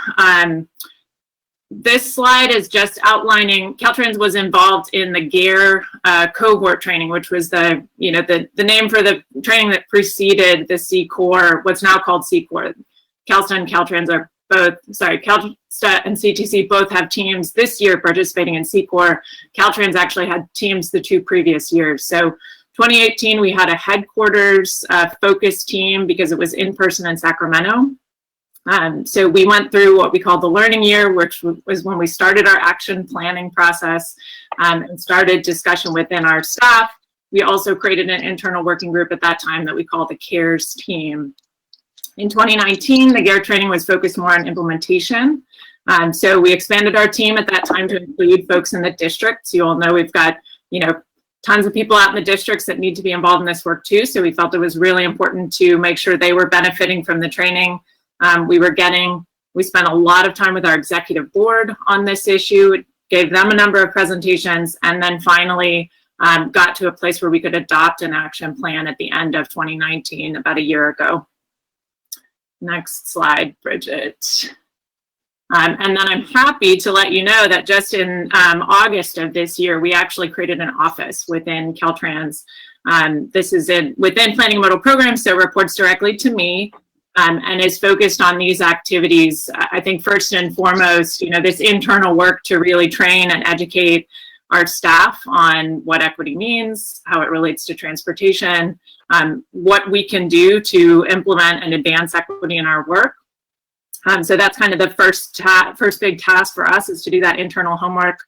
This slide is just outlining, Caltrans was involved in the GARE cohort training, which was the name for the training that preceded the C-Corps, what's now called C-Corps. CalSTA and Caltrans are CalSTA and CTC both have teams this year participating in C-Corps. Caltrans actually had teams the 2 previous years. So 2018, we had a headquarters focus team because it was in person in Sacramento. So we went through what we call the learning year, which was when we started our action planning process and started discussion within our staff. We also created an internal working group at that time that we called the CARES team. In 2019, the GARE training was focused more on implementation. So we expanded our team at that time to include folks in the districts. You all know we've got, tons of people out in the districts that need to be involved in this work too. So we felt it was really important to make sure they were benefiting from the training. We spent a lot of time with our executive board on this issue, gave them a number of presentations, and then finally got to a place where we could adopt an action plan at the end of 2019, about a year ago. Next slide, Bridget. And then I'm happy to let you know that just in August of this year, we actually created an office within Caltrans. This is within Planning and Modal Programs, so it reports directly to me. And is focused on these activities. I think first and foremost, this internal work to really train and educate our staff on what equity means, how it relates to transportation, what we can do to implement and advance equity in our work. So that's kind of the first big task for us, is to do that internal homework.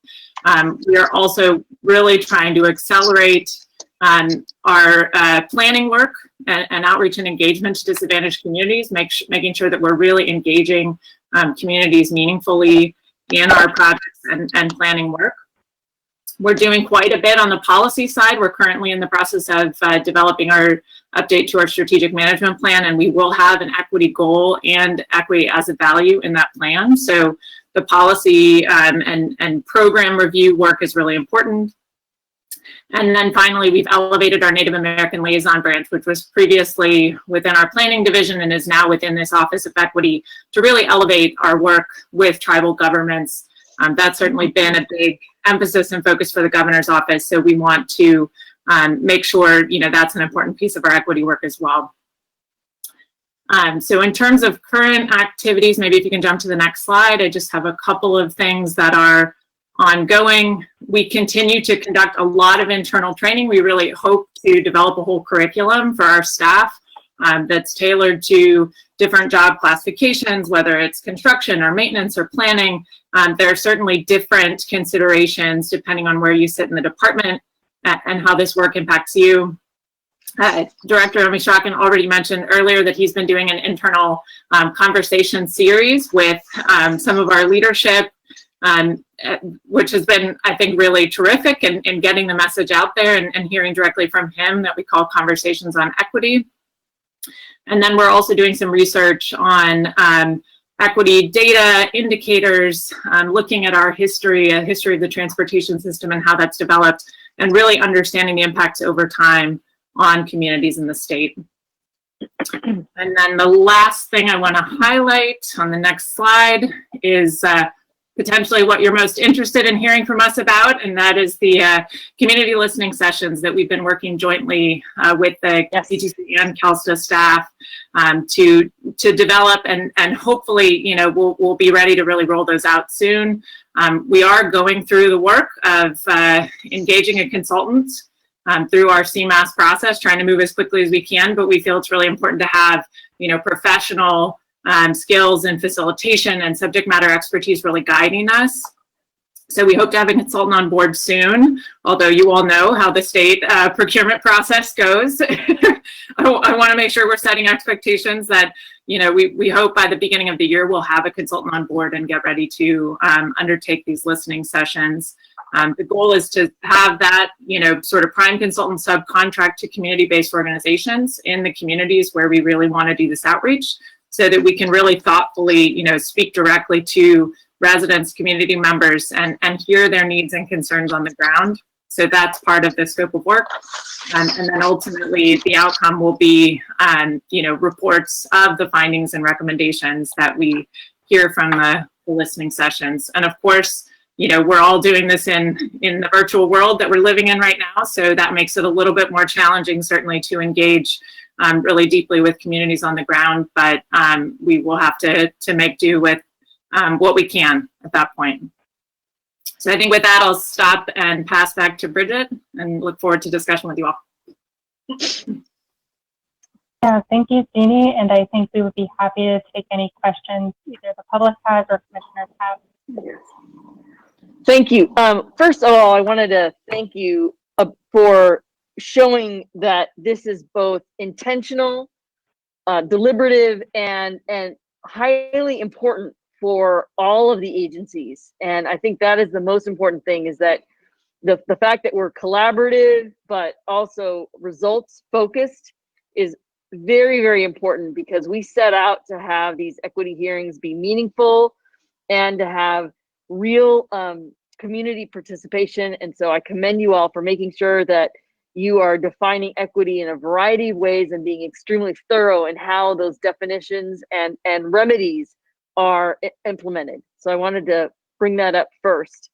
We are also really trying to accelerate our planning work and outreach and engagement to disadvantaged communities, making sure that we're really engaging communities meaningfully in our projects and planning work. We're doing quite a bit on the policy side. We're currently in the process of developing our update to our strategic management plan, and we will have an equity goal and equity as a value in that plan. So the policy and program review work is really important. And then finally, we've elevated our Native American Liaison Branch, which was previously within our planning division and is now within this Office of Equity, to really elevate our work with tribal governments. That's certainly been a big emphasis and focus for the governor's office. So we want to make sure, that's an important piece of our equity work as well. So in terms of current activities, maybe if you can jump to the next slide, I just have a couple of things that are ongoing. We continue to conduct a lot of internal training. We really hope to develop a whole curriculum for our staff that's tailored to different job classifications, whether it's construction or maintenance or planning. There are certainly different considerations depending on where you sit in the department and how this work impacts you. Director Mishakin already mentioned earlier that he's been doing an internal conversation series with some of our leadership, which has been, I think, really terrific in getting the message out there and hearing directly from him, that we call Conversations on Equity. And then we're also doing some research on equity data, indicators, looking at our history, a history of the transportation system and how that's developed, and really understanding the impacts over time on communities in the state. And then the last thing I want to highlight on the next slide is potentially what you're most interested in hearing from us about, and that is the community listening sessions that we've been working jointly with the CTC and CalSTA staff to develop, and hopefully, you know, we'll be ready to really roll those out soon. We are going through the work of engaging a consultant through our CMAS process, trying to move as quickly as we can, but we feel it's really important to have, you know, professional skills and facilitation and subject matter expertise really guiding us. So we hope to have a consultant on board soon, although you all know how the state procurement process goes. I want to make sure we're setting expectations that, you know, we hope by the beginning of the year we'll have a consultant on board and get ready to undertake these listening sessions. The goal is to have that, you know, sort of prime consultant subcontract to community-based organizations in the communities where we really want to do this outreach, so that we can really thoughtfully, you know, speak directly to residents, community members, and hear their needs and concerns on the ground. So that's part of the scope of work. And then ultimately the outcome will be, you know, reports of the findings and recommendations that we hear from the listening sessions. And of course, you know, we're all doing this in the virtual world that we're living in right now. So that makes it a little bit more challenging, certainly, to engage really deeply with communities on the ground. But we will have to make do with what we can at that point. So I think with that, I'll stop and pass back to Bridget and look forward to discussion with you all. Yeah, thank you, Jeannie. And I think we would be happy to take any questions either the public has or commissioners have. Thank you. First of all, I wanted to thank you for showing that this is both intentional, deliberative, and highly important for all of the agencies. And I think that is the most important thing, is that the fact that we're collaborative but also results focused is very, very important, because we set out to have these equity hearings be meaningful and to have real community participation. And so I commend you all for making sure that you are defining equity in a variety of ways and being extremely thorough in how those definitions and remedies are implemented. So I wanted to bring that up first.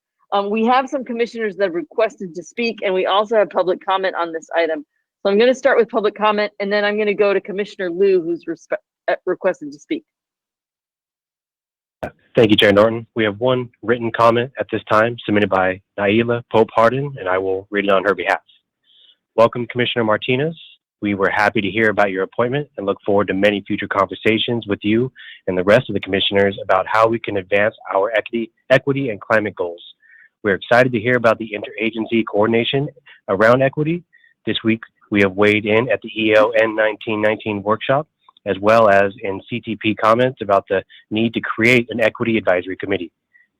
We have some commissioners that have requested to speak, and we also have public comment on this item. So I'm going to start with public comment, and then I'm going to go to Commissioner Liu, who's requested to speak. Thank you, Chair Norton. We have one written comment at this time submitted by Naila Pope Harden, and I will read it on her behalf. Welcome, Commissioner Martinez. We were happy to hear about your appointment and look forward to many future conversations with you and the rest of the commissioners about how we can advance our equity and climate goals. We're excited to hear about the interagency coordination around equity. This week, we have weighed in at the ELN 1919 workshop, as well as in CTP comments about the need to create an equity advisory committee.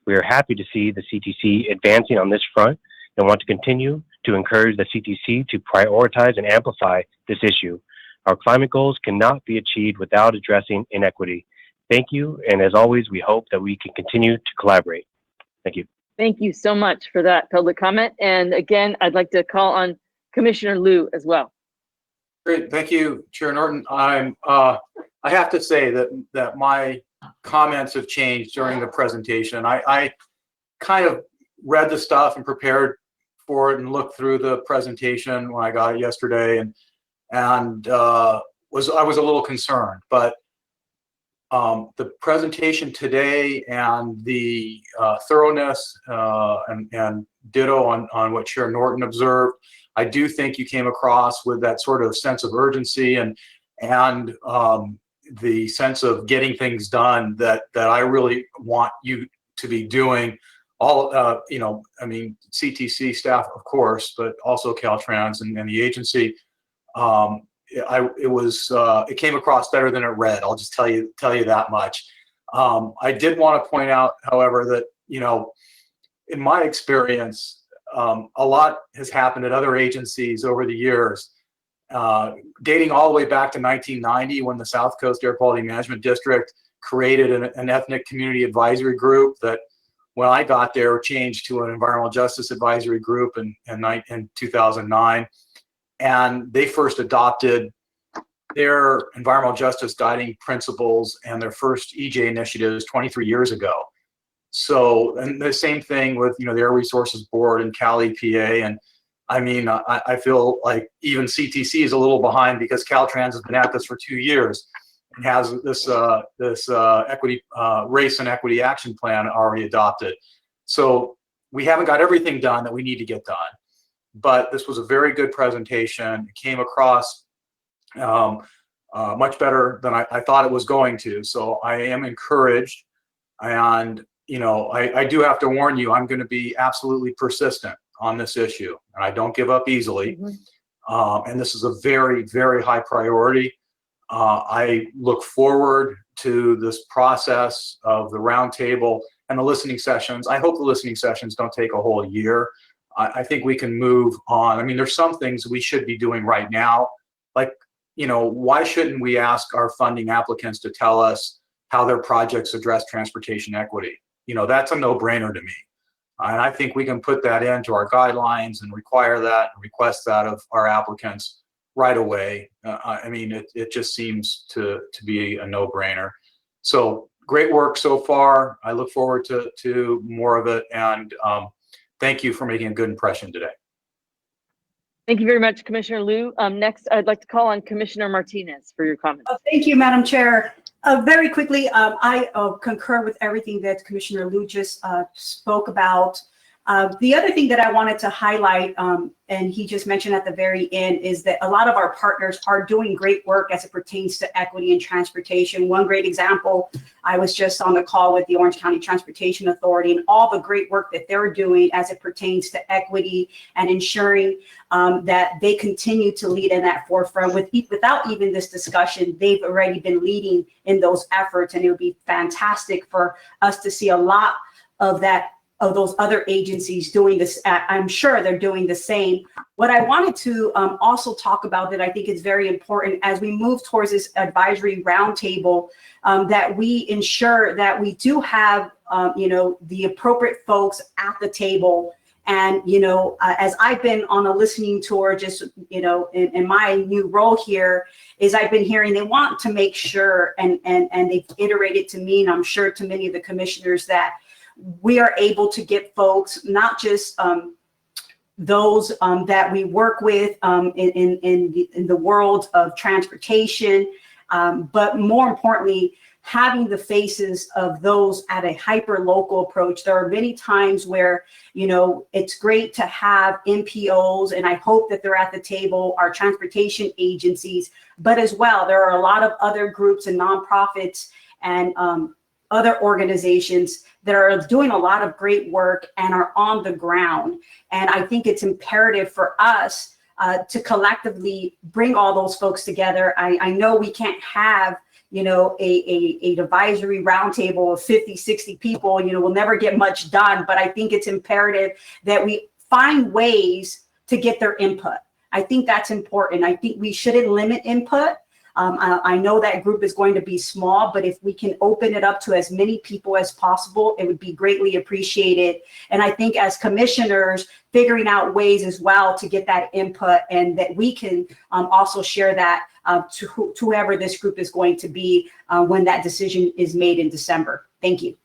We are happy to see the CTC advancing on this front and want to continue to encourage the CTC to prioritize and amplify this issue. Our climate goals cannot be achieved without addressing inequity. Thank you, and as always, we hope that we can continue to collaborate. Thank you. Thank you so much for that public comment. And again, I'd like to call on Commissioner Liu as well. Great, thank you, Chair Norton. I have to say that my comments have changed during the presentation. I kind of read the stuff and prepared for it and looked through the presentation when I got it yesterday, and I was a little concerned. But the presentation today and the thoroughness and ditto on what Chair Norton observed, I do think you came across with that sort of sense of urgency and the sense of getting things done that I really want you to be doing. All you know, I mean, CTC staff, of course, but also Caltrans and the agency. It came across better than it read. I'll just tell you that much. I did want to point out, however, that, you know, in my experience, a lot has happened at other agencies over the years, dating all the way back to 1990, when the South Coast Air Quality Management District created an ethnic community advisory group that when I got there, changed to an environmental justice advisory group in 2009. And they first adopted their environmental justice guiding principles and their first EJ initiatives 23 years ago. So, and the same thing with, the Air Resources Board and Cal EPA. And I mean, I feel like even CTC is a little behind because Caltrans has been at this for 2 years and has this equity, race and equity action plan already adopted. So we haven't got everything done that we need to get done, but this was a very good presentation. It came across much better than I thought it was going to. So I am encouraged, and I do have to warn you, I'm going to be absolutely persistent on this issue, and I don't give up easily. And this is a very, very high priority. I look forward to this process of the roundtable and the listening sessions. I hope the listening sessions don't take a whole year. I think we can move on. I mean, there's some things we should be doing right now. Like, why shouldn't we ask our funding applicants to tell us how their projects address transportation equity? That's a no-brainer to me. And I think we can put that into our guidelines and require that and request that of our applicants right away. I mean, it just seems to be a no-brainer. So great work so far. I look forward to more of it. And thank you for making a good impression today. Thank you very much, Commissioner Liu. Next, I'd like to call on Commissioner Martinez for your comments. Thank you, Madam Chair. Very quickly, I concur with everything that Commissioner Liu just spoke about. The other thing that I wanted to highlight, and he just mentioned at the very end, is that a lot of our partners are doing great work as it pertains to equity in transportation. One great example, I was just on the call with the Orange County Transportation Authority and all the great work that they're doing as it pertains to equity and ensuring that they continue to lead in that forefront. Without even this discussion, they've already been leading in those efforts, and it would be fantastic for us to see a lot of that, of those other agencies doing this. I'm sure they're doing the same. What I wanted to also talk about that I think is very important as we move towards this advisory roundtable, that we ensure that we do have, the appropriate folks at the table. And, as I've been on a listening tour, just, in my new role here, is I've been hearing they want to make sure, and they've iterated to me, and I'm sure to many of the commissioners, that we are able to get folks, not just those that we work with in the world of transportation, but more importantly, having the faces of those at a hyper-local approach. There are many times where, it's great to have NPOs, and I hope that they're at the table, our transportation agencies, but as well, there are a lot of other groups and nonprofits and other organizations that are doing a lot of great work and are on the ground. And I think it's imperative for us to collectively bring all those folks together. I know we can't have, a advisory roundtable of 50, 60 people, we'll never get much done, but I think it's imperative that we find ways to get their input. I think that's important. I think we shouldn't limit input. I know that group is going to be small, but if we can open it up to as many people as possible, it would be greatly appreciated. And I think as commissioners, figuring out ways as well to get that input, and that we can also share that to whoever this group is going to be when that decision is made in December. Thank you.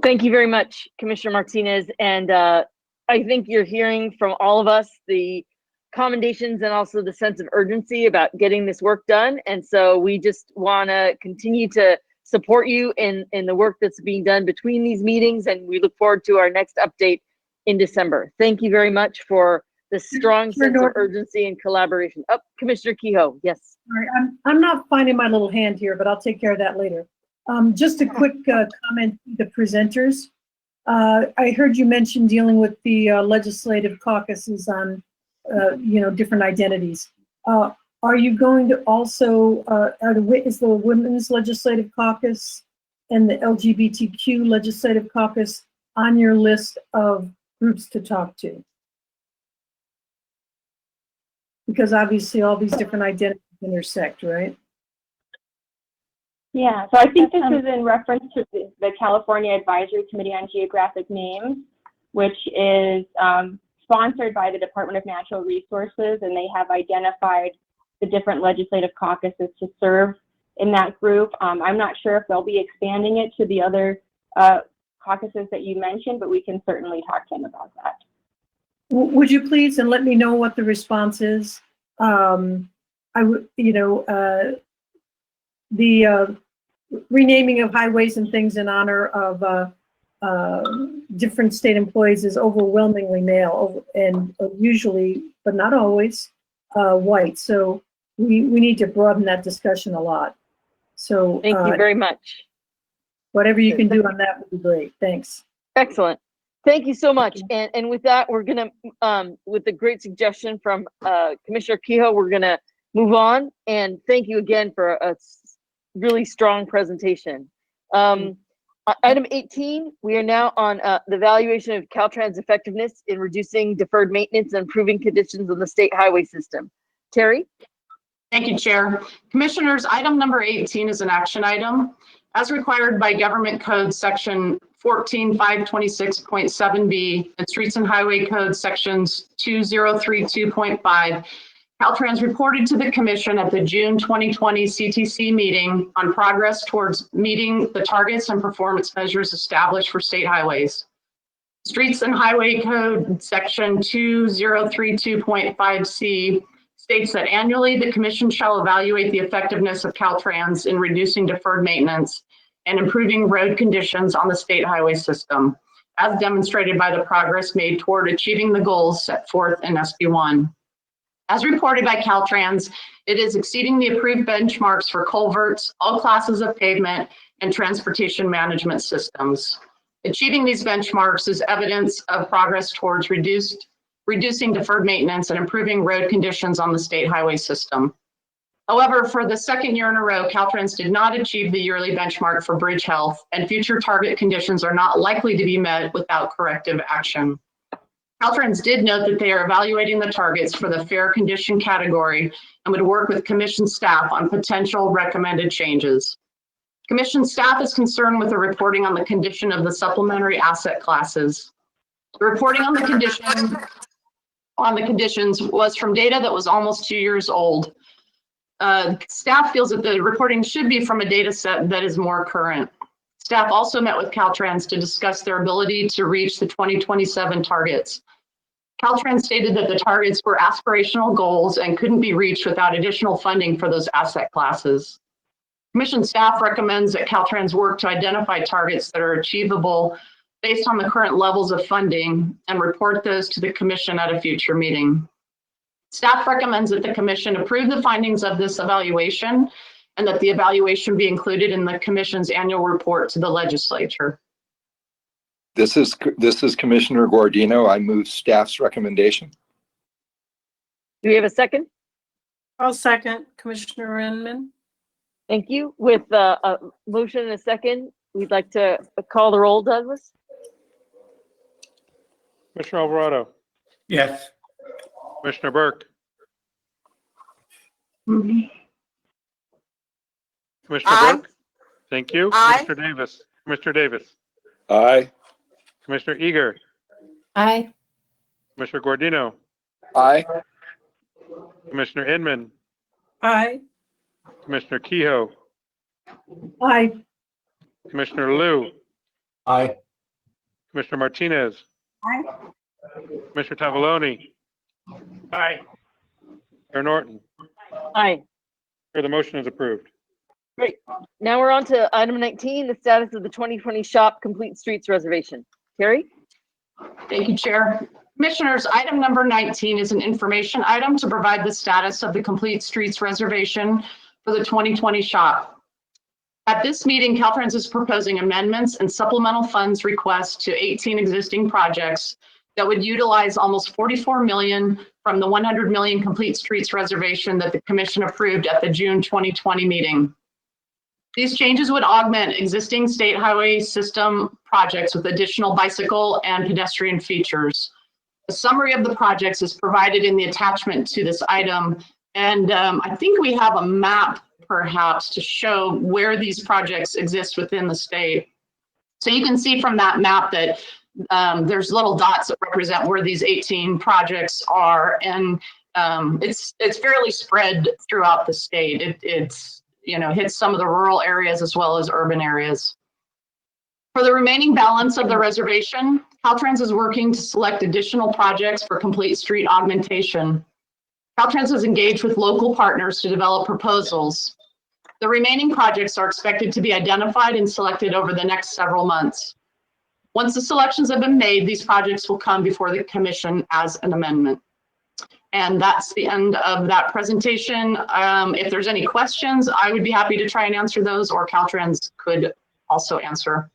Thank you very much, Commissioner Martinez. And I think you're hearing from all of us the commendations and also the sense of urgency about getting this work done. And so we just want to continue to support you in the work that's being done between these meetings, and we look forward to our next update in December. Thank you very much for the strong sense of urgency and collaboration. Oh, Commissioner Kehoe, yes. All right, I'm not finding my little hand here, but I'll take care of that later. Just a quick comment to the presenters. I heard you mention dealing with the legislative caucuses on different identities. Are you going to also, is the Women's Legislative Caucus and the LGBTQ Legislative Caucus on your list of groups to talk to? Because obviously all these different identities intersect, right? Yeah, so I think this is in reference to the California Advisory Committee on Geographic Names, which is sponsored by the Department of Natural Resources, and they have identified the different legislative caucuses to serve in that group. I'm not sure if they'll be expanding it to the other caucuses that you mentioned, but we can certainly talk to them about that. Would you please, and let me know what the response is? I would, the renaming of highways and things in honor of different state employees is overwhelmingly male and usually, but not always, white. So we need to broaden that discussion a lot. So thank you very much. Whatever you can do on that would be great. Thanks. Excellent. Thank you so much. And with that, we're gonna, with the great suggestion from Commissioner Kehoe, we're gonna move on. And thank you again for a really strong presentation. Item 18, we are now on the evaluation of Caltrans effectiveness in reducing deferred maintenance and improving conditions on the state highway system. Terry? Thank you, Chair. Commissioners, item number 18 is an action item. As required by Government Code Section 14526.7B and Streets and Highway Code Sections 2032.5, Caltrans reported to the Commission at the June 2020 CTC meeting on progress towards meeting the targets and performance measures established for state highways. Streets and Highway Code Section 2032.5C states that annually the Commission shall evaluate the effectiveness of Caltrans in reducing deferred maintenance and improving road conditions on the state highway system, as demonstrated by the progress made toward achieving the goals set forth in SB1. As reported by Caltrans, it is exceeding the approved benchmarks for culverts, all classes of pavement, and transportation management systems. Achieving these benchmarks is evidence of progress towards reducing deferred maintenance and improving road conditions on the state highway system. However, for the second year in a row, Caltrans did not achieve the yearly benchmark for bridge health, and future target conditions are not likely to be met without corrective action. Caltrans did note that they are evaluating the targets for the fair condition category and would work with Commission staff on potential recommended changes. Commission staff is concerned with the reporting on the condition of the supplementary asset classes. The reporting on the conditions was from data that was almost 2 years old. Staff feels that the reporting should be from a data set that is more current. Staff also met with Caltrans to discuss their ability to reach the 2027 targets. Caltrans stated that the targets were aspirational goals and couldn't be reached without additional funding for those asset classes. Commission staff recommends that Caltrans work to identify targets that are achievable based on the current levels of funding and report those to the Commission at a future meeting. Staff recommends that the Commission approve the findings of this evaluation and that the evaluation be included in the Commission's annual report to the legislature. This is Commissioner Guardino. I move staff's recommendation. Do we have a second? I'll second, Commissioner Inman. Thank you. With a motion and a second, we'd like to call the roll, Douglas. Commissioner Alvarado. Yes. Commissioner Burke. Mm-hmm. Commissioner Burke. Thank you. Aye. Commissioner Davis. Commissioner Davis. Aye. Commissioner Eager. Aye. Commissioner Guardino. Aye. Commissioner Inman. Aye. Commissioner Kehoe. Aye. Commissioner Liu. Aye. Commissioner Martinez. Aye. Commissioner Tavaloni. Aye. Chair Norton. Aye. The motion is approved. Great. Now we're on to item 19, the status of the 2020 SHOP Complete Streets Reservation. Terry? Thank you, Chair. Commissioners, item number 19 is an information item to provide the status of the Complete Streets Reservation for the 2020 SHOP. At this meeting, Caltrans is proposing amendments and supplemental funds requests to 18 existing projects that would utilize almost $44 million from the $100 million Complete Streets Reservation that the Commission approved at the June 2020 meeting. These changes would augment existing state highway system projects with additional bicycle and pedestrian features. A summary of the projects is provided in the attachment to this item, and I think we have a map perhaps to show where these projects exist within the state. So you can see from that map that there's little dots that represent where these 18 projects are, and it's fairly spread throughout the state. It's hits some of the rural areas as well as urban areas. For the remaining balance of the reservation, Caltrans is working to select additional projects for complete street augmentation. Caltrans is engaged with local partners to develop proposals. The remaining projects are expected to be identified and selected over the next several months. Once the selections have been made, these projects will come before the commission as an amendment. And that's the end of that presentation. If there's any questions, I would be happy to try and answer those, or Caltrans could also answer.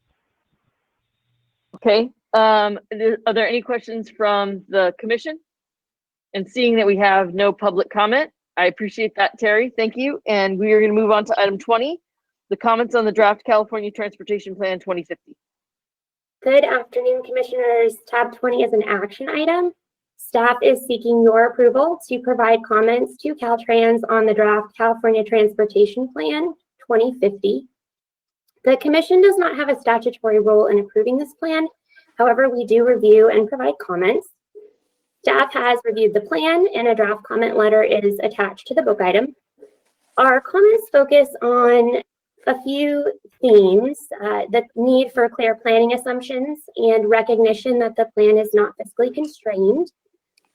Okay. Are there any questions from the commission? And seeing that we have no public comment, I appreciate that, Terry. Thank you. And we are going to move on to item 20, the comments on the draft California Transportation Plan 2050. Good afternoon, Commissioners. Tab 20 is an action item. Staff is seeking your approval to provide comments to Caltrans on the draft California Transportation Plan 2050. The Commission does not have a statutory role in approving this plan. However, we do review and provide comments. Staff has reviewed the plan, and a draft comment letter is attached to the book item. Our comments focus on a few themes: the need for clear planning assumptions and recognition that the plan is not fiscally constrained.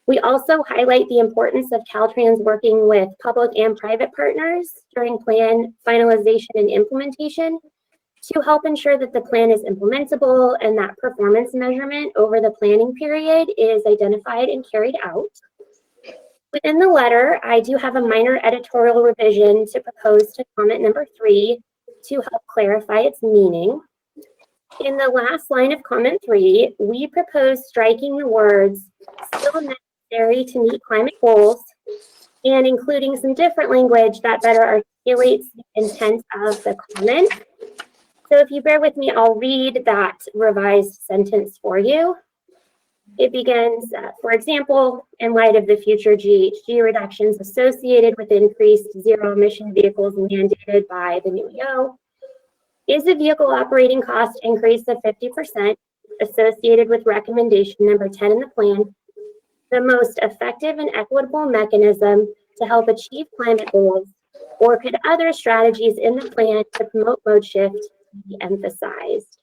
We also highlight the importance of Caltrans working with public and private partners during plan finalization and implementation to help ensure that the plan is implementable and that performance measurement over the planning period is identified and carried out. Within the letter, I do have a minor editorial revision to propose to comment number 3 to help clarify its meaning. In the last line of comment 3, we propose striking the words "still necessary to meet climate goals" and including some different language that better articulates the intent of the comment. So if you bear with me, I'll read that revised sentence for you. It begins, for example, in light of the future GHG reductions associated with increased zero-emission vehicles mandated by the new EO, is the vehicle operating cost increase of 50% associated with recommendation number 10 in the plan the most effective and equitable mechanism to help achieve climate goals, or could other strategies in the plan to promote mode shift be emphasized?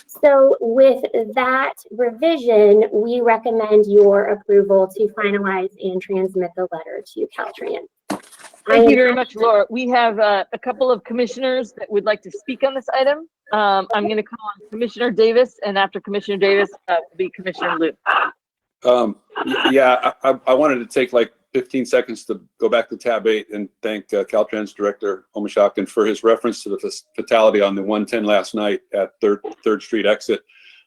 So with that revision, we recommend your approval to finalize and transmit the letter to Caltrans. Thank you very much, Laura. We have a couple of commissioners that would like to speak on this item. I'm going to call on Commissioner Davis, and after Commissioner Davis will be Commissioner Liu. Yeah, I wanted to take like 15 seconds to go back to tab 8 and thank Caltrans Director Omashakin for his reference to the fatality on the 110 last night at 3rd Street exit.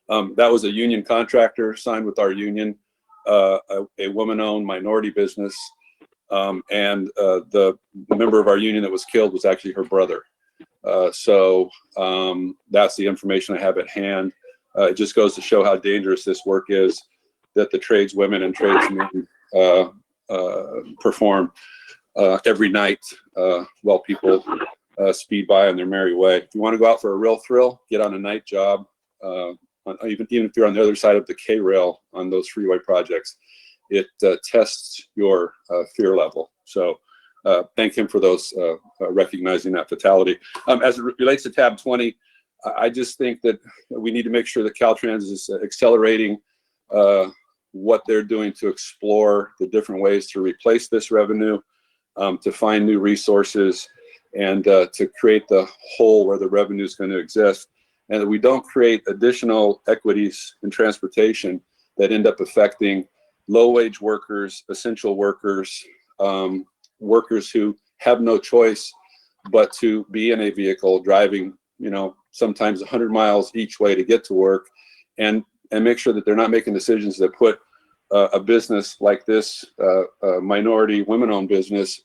That was a union contractor signed with our union, a woman-owned minority business, and the member of our union that was killed was actually her brother. So that's the information I have at hand. It just goes to show how dangerous this work is that the tradeswomen and tradesmen perform every night while people speed by on their merry way. If you want to go out for a real thrill, get on a night job, even if you're on the other side of the K-rail on those freeway projects. It tests your fear level. So thank him for those recognizing that fatality. As it relates to tab 20, I just think that we need to make sure that Caltrans is accelerating what they're doing to explore the different ways to replace this revenue, to find new resources, and to create the hole where the revenue is going to exist, and that we don't create additional equities in transportation that end up affecting low-wage workers, essential workers, workers who have no choice but to be in a vehicle driving, sometimes 100 miles each way to get to work, and make sure that they're not making decisions that put a business like this, minority women-owned business,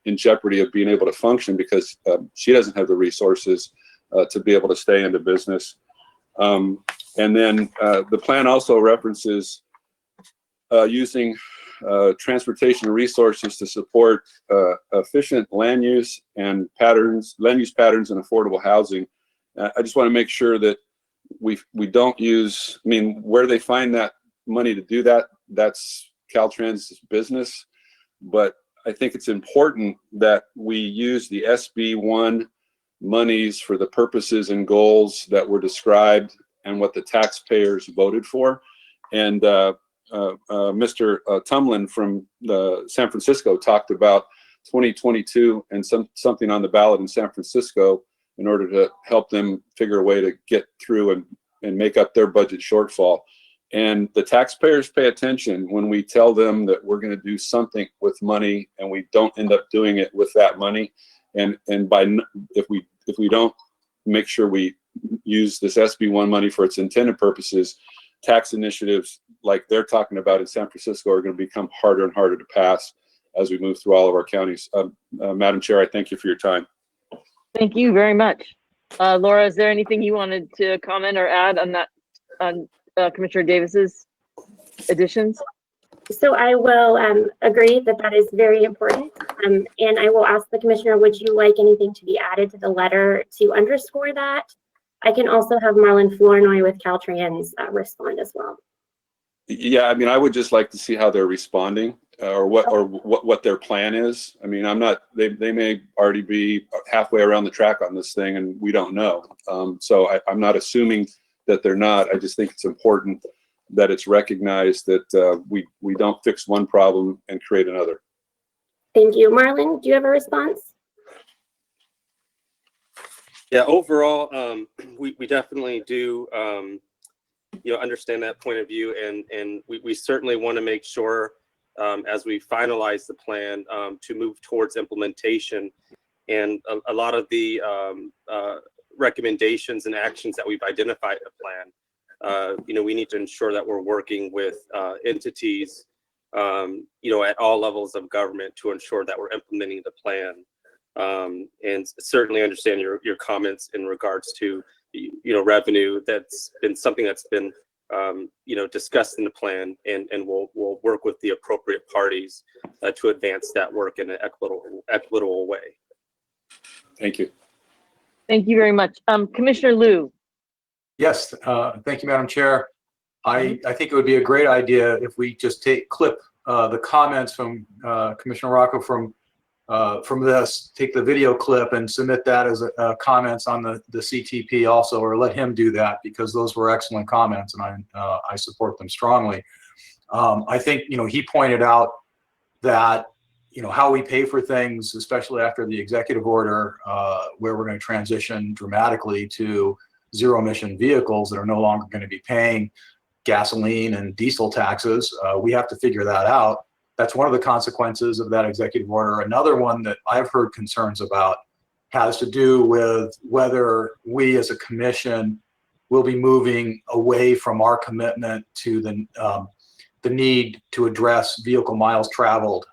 in jeopardy of being able to function because she doesn't have the resources to be able to stay in the business. And then the plan also references using transportation resources to support efficient land use patterns and affordable housing. I just want to make sure that we don't use, I mean, where they find that money to do that, that's Caltrans' business. But I think it's important that we use the SB1 monies for the purposes and goals that were described and what the taxpayers voted for. And Mr. Tumlin from San Francisco talked about 2022 and something on the ballot in San Francisco in order to help them figure a way to get through and make up their budget shortfall. And the taxpayers pay attention when we tell them that we're going to do something with money and we don't end up doing it with that money. And if we don't make sure we use this SB1 money for its intended purposes, tax initiatives like they're talking about in San Francisco are going to become harder and harder to pass as we move through all of our counties. Madam Chair, I thank you for your time. Thank you very much. Laura, is there anything you wanted to comment or add on that, on Commissioner Davis's additions? So I will agree that that is very important. And I will ask the commissioner, would you like anything to be added to the letter to underscore that? I can also have Marlon Flournoy with Caltrans respond as well. Yeah, I mean, I would just like to see how they're responding or what their plan is. I mean, I'm not, they may already be halfway around the track on this thing and we don't know. So I'm not assuming that they're not. I just think it's important that it's recognized that we don't fix one problem and create another. Thank you. Marlon, do you have a response? Yeah, overall, we definitely do understand that point of view, and we certainly want to make sure as we finalize the plan to move towards implementation. And a lot of the recommendations and actions that we've identified in the plan, we need to ensure that we're working with entities, at all levels of government to ensure that we're implementing the plan. And certainly understand your comments in regards to, revenue. That's been something that's been, discussed in the plan, and we'll work with the appropriate parties to advance that work in an equitable way. Thank you. Thank you very much. Commissioner Liu. Yes, thank you, Madam Chair. I think it would be a great idea if we just clip the comments from Commissioner Rocco from this, take the video clip and submit that as comments on the CTP also, or let him do that, because those were excellent comments and I support them strongly. I think, he pointed out that, how we pay for things, especially after the executive order, where we're going to transition dramatically to zero emission vehicles that are no longer going to be paying gasoline and diesel taxes. We have to figure that out. That's one of the consequences of that executive order. Another one that I've heard concerns about has to do with whether we as a commission will be moving away from our commitment to the need to address vehicle miles traveled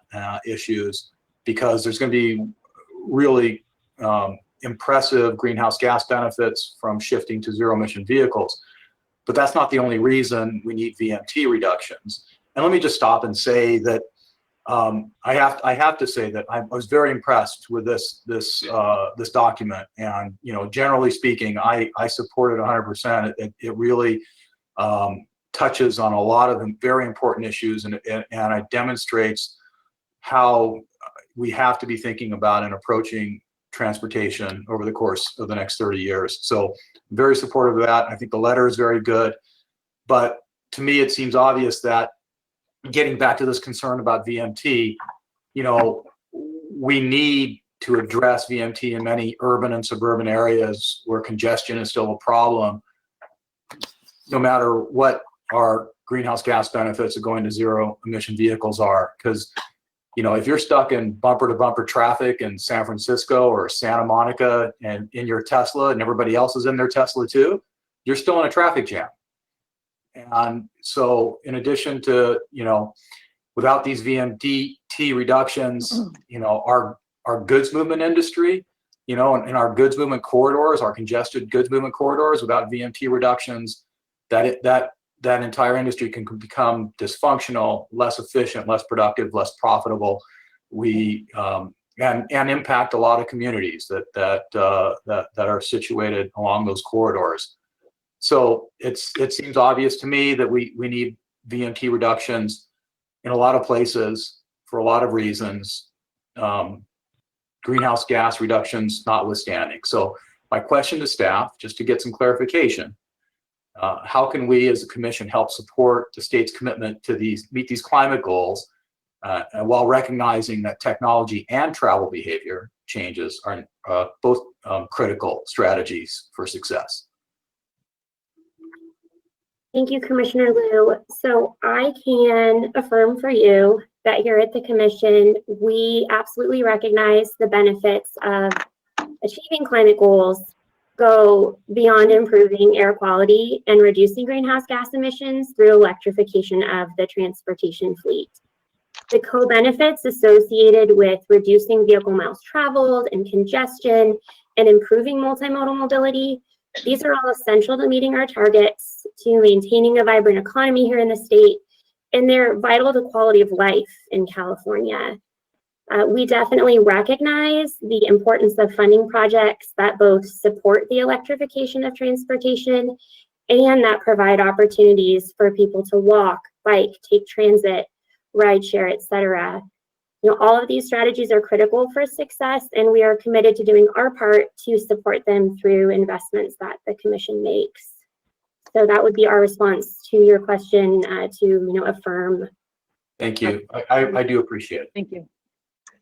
issues, because there's going to be really impressive greenhouse gas benefits from shifting to zero emission vehicles. But that's not the only reason we need VMT reductions. And let me just stop and say that I have to say that I was very impressed with this document, and generally speaking, I support it 100%. It really touches on a lot of very important issues, and it demonstrates how we have to be thinking about and approaching transportation over the course of the next 30 years. So I'm very supportive of that. I think the letter is very good, but to me, it seems obvious that getting back to this concern about VMT, we need to address VMT in many urban and suburban areas where congestion is still a problem, no matter what our greenhouse gas benefits of going to zero emission vehicles are. Because, if you're stuck in bumper to bumper traffic in San Francisco or Santa Monica and in your Tesla and everybody else is in their Tesla too, you're still in a traffic jam. And so in addition to, without these VMT reductions, our goods movement industry, and our goods movement corridors, our congested goods movement corridors, without VMT reductions, that that entire industry can become dysfunctional, less efficient, less productive, less profitable. We and impact a lot of communities that are situated along those corridors. So it seems obvious to me that we need VMT reductions in a lot of places for a lot of reasons, greenhouse gas reductions notwithstanding. So my question to staff, just to get some clarification, how can we as a commission help support the state's commitment to meet these climate goals while recognizing that technology and travel behavior changes are both critical strategies for success? Thank you, Commissioner Liu. So I can affirm for you that here at the Commission, we absolutely recognize the benefits of achieving climate goals go beyond improving air quality and reducing greenhouse gas emissions through electrification of the transportation fleet. The co-benefits associated with reducing vehicle miles traveled and congestion and improving multimodal mobility, these are all essential to meeting our targets, to maintaining a vibrant economy here in the state, and they're vital to quality of life in California. We definitely recognize the importance of funding projects that both support the electrification of transportation and that provide opportunities for people to walk, bike, take transit, rideshare, etc. All of these strategies are critical for success, and we are committed to doing our part to support them through investments that the Commission makes. So that would be our response to your question to affirm. Thank you. I do appreciate it. Thank you.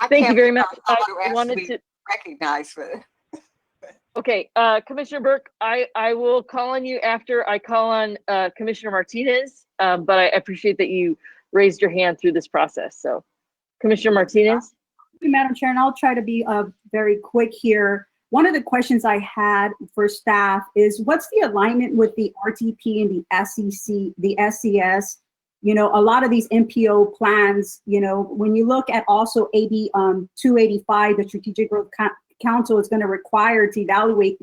Thank you very much. I wanted to recognize for it. Okay, Commissioner Burke, I will call on you after I call on Commissioner Martinez, but I appreciate that you raised your hand through this process. So, Commissioner Martinez. Thank you, Madam Chair, and I'll try to be very quick here. One of the questions I had for staff is what's the alignment with the RTP and the SEC, the SCS? A lot of these MPO plans, when you look at also AB 285, the Strategic Growth Council is going to require to evaluate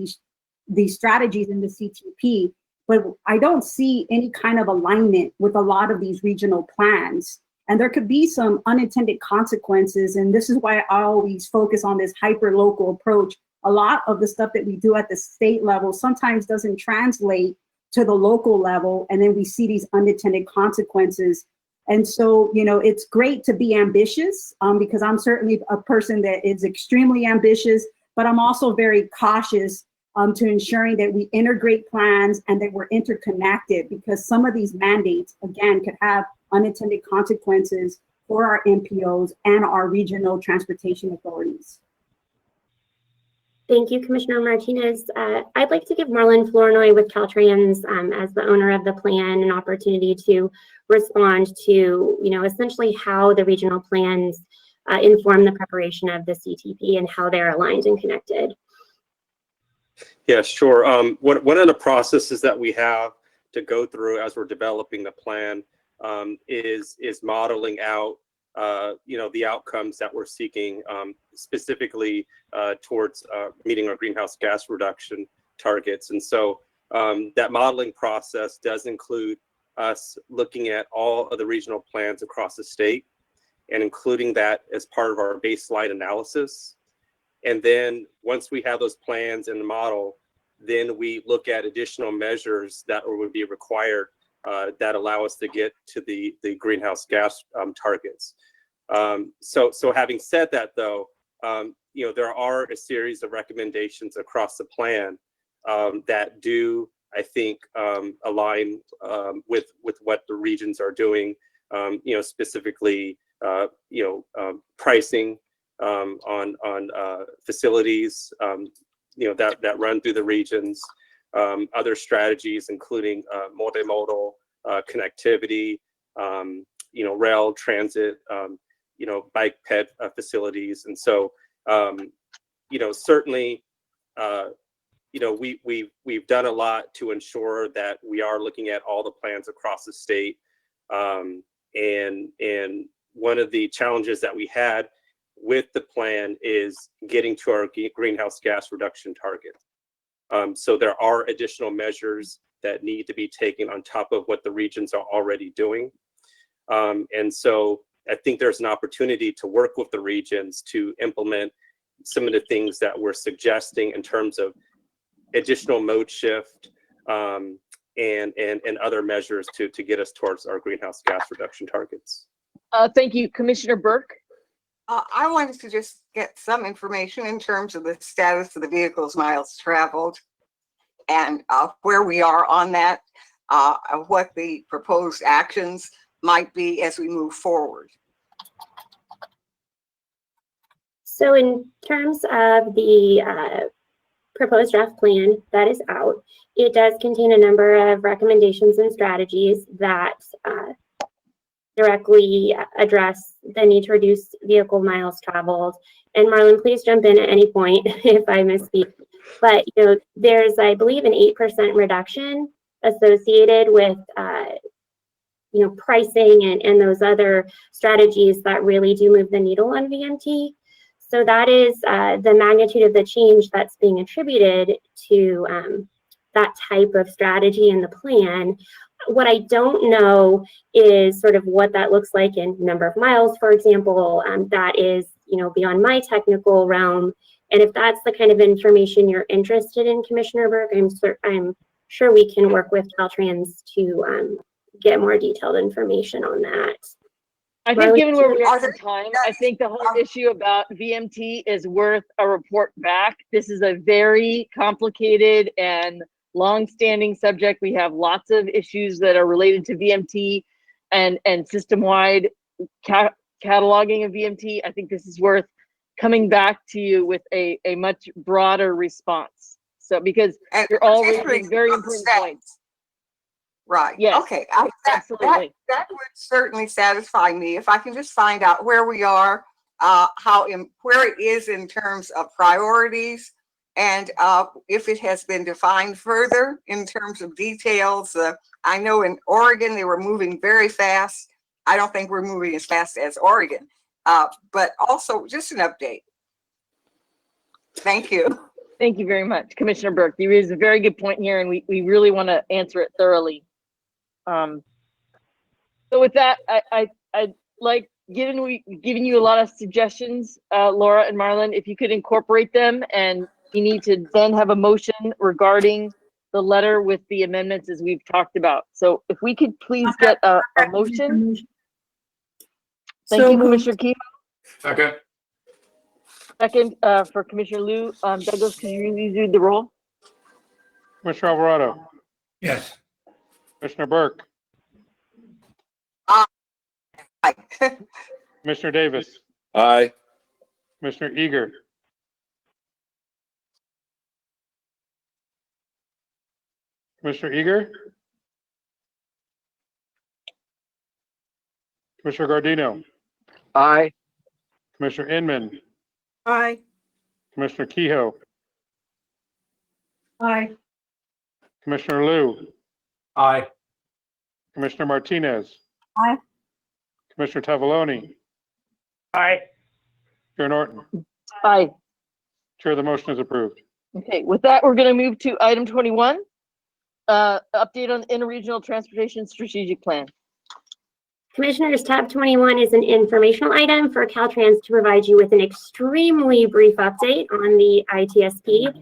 these strategies in the CTP, but I don't see any kind of alignment with a lot of these regional plans. And there could be some unintended consequences. And this is why I always focus on this hyper-local approach. A lot of the stuff that we do at the state level sometimes doesn't translate to the local level. And then we see these unintended consequences. And so, it's great to be ambitious because I'm certainly a person that is extremely ambitious, but I'm also very cautious to ensuring that we integrate plans and that we're interconnected, because some of these mandates, again, could have unintended consequences for our MPOs and our regional transportation authorities. Thank you, Commissioner Martinez. I'd like to give Marlon Flournoy with Caltrans as the owner of the plan an opportunity to respond to, essentially how the regional plans inform the preparation of the CTP and how they're aligned and connected. Yeah, sure. One of the processes that we have to go through as we're developing the plan is modeling out, the outcomes that we're seeking, specifically towards meeting our greenhouse gas reduction targets. And so that modeling process does include us looking at all of the regional plans across the state and including that as part of our baseline analysis. And then once we have those plans in the model, then we look at additional measures that would be required that allow us to get to the greenhouse gas targets. So having said that, though, there are a series of recommendations across the plan that do, I think, align with what the regions are doing. Specifically, pricing on facilities, that run through the regions. Other strategies, including multimodal connectivity, rail transit, bike ped facilities. And so, certainly, we've done a lot to ensure that we are looking at all the plans across the state. And one of the challenges that we had with the plan is getting to our greenhouse gas reduction target. So there are additional measures that need to be taken on top of what the regions are already doing. And so I think there's an opportunity to work with the regions to implement some of the things that we're suggesting in terms of additional mode shift and other measures to get us towards our greenhouse gas reduction targets. Thank you, Commissioner Burke. I wanted to just get some information in terms of the status of the vehicles miles traveled and where we are on that, what the proposed actions might be as we move forward. So in terms of the proposed draft plan that is out, it does contain a number of recommendations and strategies that directly address the need to reduce vehicle miles traveled. And Marlon, please jump in at any point if I misspeak. But there's, I believe, an 8% reduction associated with pricing and those other strategies that really do move the needle on VMT. So that is the magnitude of the change that's being attributed to that type of strategy in the plan. What I don't know is sort of what that looks like in number of miles, for example. That is, beyond my technical realm. And if that's the kind of information you're interested in, Commissioner Burke, I'm sure we can work with Caltrans to get more detailed information on that. I think given where we are in time, I think the whole issue about VMT is worth a report back. This is a very complicated and long-standing subject. We have lots of issues that are related to VMT and system-wide cataloging of VMT. I think this is worth coming back to you with a much broader response. So because you're all raising very important points. Right. Yes. Okay. Absolutely. That would certainly satisfy me if I can just find out where we are, where it is in terms of priorities, and if it has been defined further in terms of details. I know in Oregon they were moving very fast. I don't think we're moving as fast as Oregon, but also just an update. Thank you. Thank you very much, Commissioner Burke. You raised a very good point here, and we really want to answer it thoroughly. So with that, I'd like giving you a lot of suggestions, Laura and Marlon, if you could incorporate them, and you need to then have a motion regarding the letter with the amendments as we've talked about. So if we could please get a motion. Thank you, Commissioner Keefe. Second. Second for Commissioner Liu. Douglas, can you read the roll? Commissioner Alvarado. Yes. Commissioner Burke. Aye. Commissioner Davis. Aye. Commissioner Eager. Commissioner Eager. Commissioner Gardino. Aye. Commissioner Inman. Aye. Commissioner Kehoe. Aye. Commissioner Liu. Aye. Commissioner Martinez. Aye. Commissioner Tavaloni. Aye. Chair Norton. Aye. Chair, the motion is approved. Okay, with that, we're going to move to item 21, update on Interregional Transportation Strategic Plan. Commissioners, tab 21 is an informational item for Caltrans to provide you with an extremely brief update on the ITSP.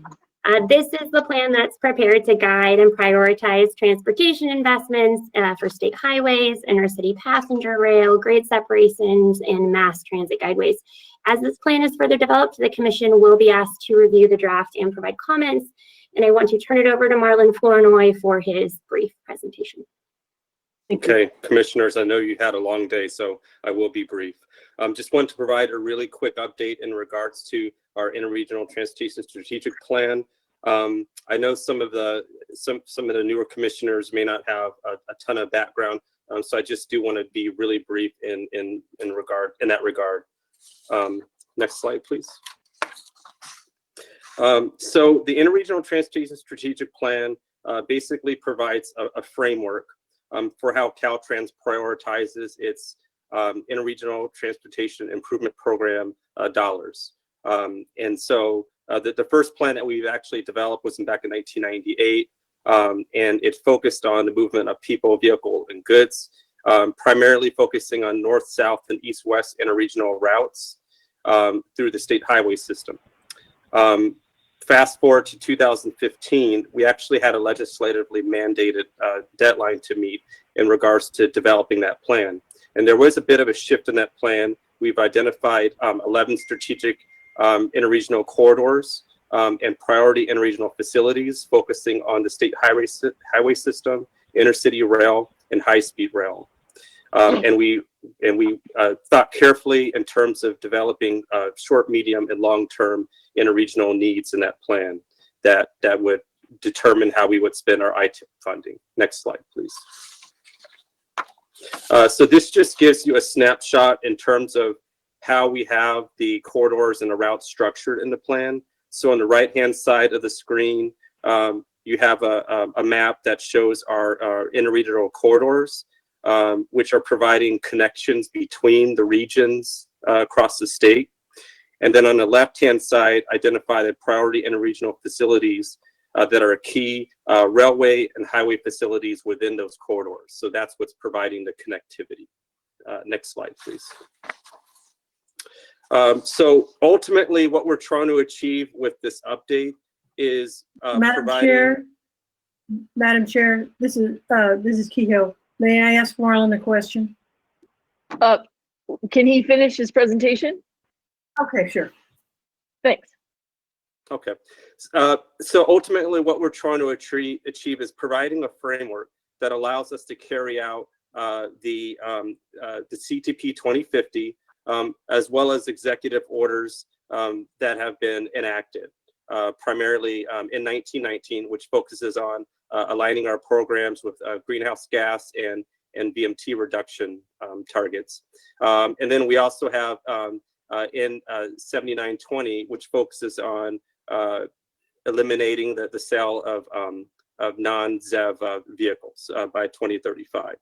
This is the plan that's prepared to guide and prioritize transportation investments for state highways, intercity passenger rail, grade separations, and mass transit guideways. As this plan is further developed, the Commission will be asked to review the draft and provide comments. And I want to turn it over to Marlon Flournoy for his brief presentation. Okay, Commissioners, I know you had a long day, so I will be brief. Just want to provide a really quick update in regards to our Interregional Transportation Strategic Plan. I know some of the newer commissioners may not have a ton of background, so I just do want to be really brief in that regard. Next slide, please. So the Interregional Transportation Strategic Plan basically provides a framework for how Caltrans prioritizes its interregional transportation improvement program dollars. And so the first plan that we've actually developed was back in 1998. and it focused on the movement of people, vehicle, and goods, primarily focusing on north, south, and east-west interregional routes through the state highway system. Fast forward to 2015, we actually had a legislatively mandated deadline to meet in regards to developing that plan. And there was a bit of a shift in that plan. We've identified 11 strategic interregional corridors and priority interregional facilities focusing on the state highway system, intercity rail, and high-speed rail. And we thought carefully in terms of developing short, medium, and long-term interregional needs in that plan that would determine how we would spend our ITIP funding. Next slide, please. So this just gives you a snapshot in terms of how we have the corridors and the routes structured in the plan. So on the right-hand side of the screen, you have a map that shows our interregional corridors, which are providing connections between the regions across the state. And then on the left-hand side, identify the priority interregional facilities that are key railway and highway facilities within those corridors. So that's what's providing the connectivity. Next slide, please. So ultimately, what we're trying to achieve with this update is Madam Chair, this is Kehoe. May I ask Marlon a question? Can he finish his presentation? Okay, sure. Thanks. Okay. So ultimately, what we're trying to achieve is providing a framework that allows us to carry out the CTP 2050, as well as executive orders that have been enacted, primarily in 1919, which focuses on aligning our programs with greenhouse gas and VMT reduction targets. And then we also have in 7920, which focuses on eliminating the sale of non-ZEV vehicles by 2035.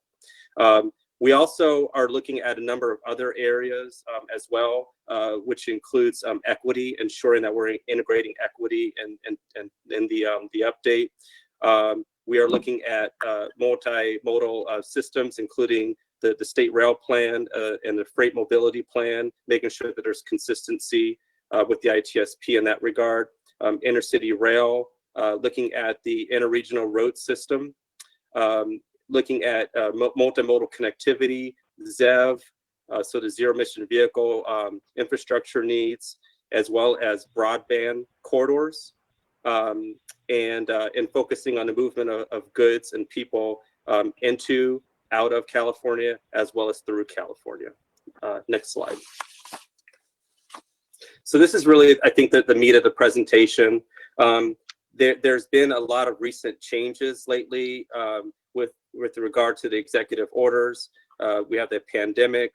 We also are looking at a number of other areas as well, which includes equity, ensuring that we're integrating equity in the update. We are looking at multimodal systems, including the state rail plan and the freight mobility plan, making sure that there's consistency with the ITSP in that regard. Intercity rail, looking at the interregional road system, looking at multimodal connectivity, ZEV, so the zero emission vehicle infrastructure needs, as well as broadband corridors, and focusing on the movement of goods and people into, out of California, as well as through California. Next slide. So this is really, I think, the meat of the presentation. There's been a lot of recent changes lately with regard to the executive orders. We have the pandemic.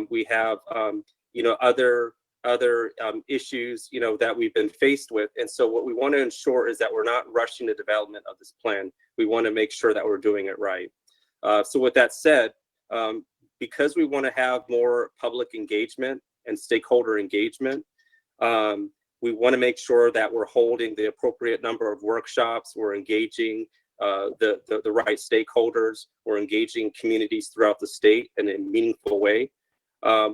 We have other issues that we've been faced with. And so what we want to ensure is that we're not rushing the development of this plan. We want to make sure that we're doing it right. So with that said, because we want to have more public engagement and stakeholder engagement, we want to make sure that we're holding the appropriate number of workshops, we're engaging the right stakeholders, we're engaging communities throughout the state in a meaningful way.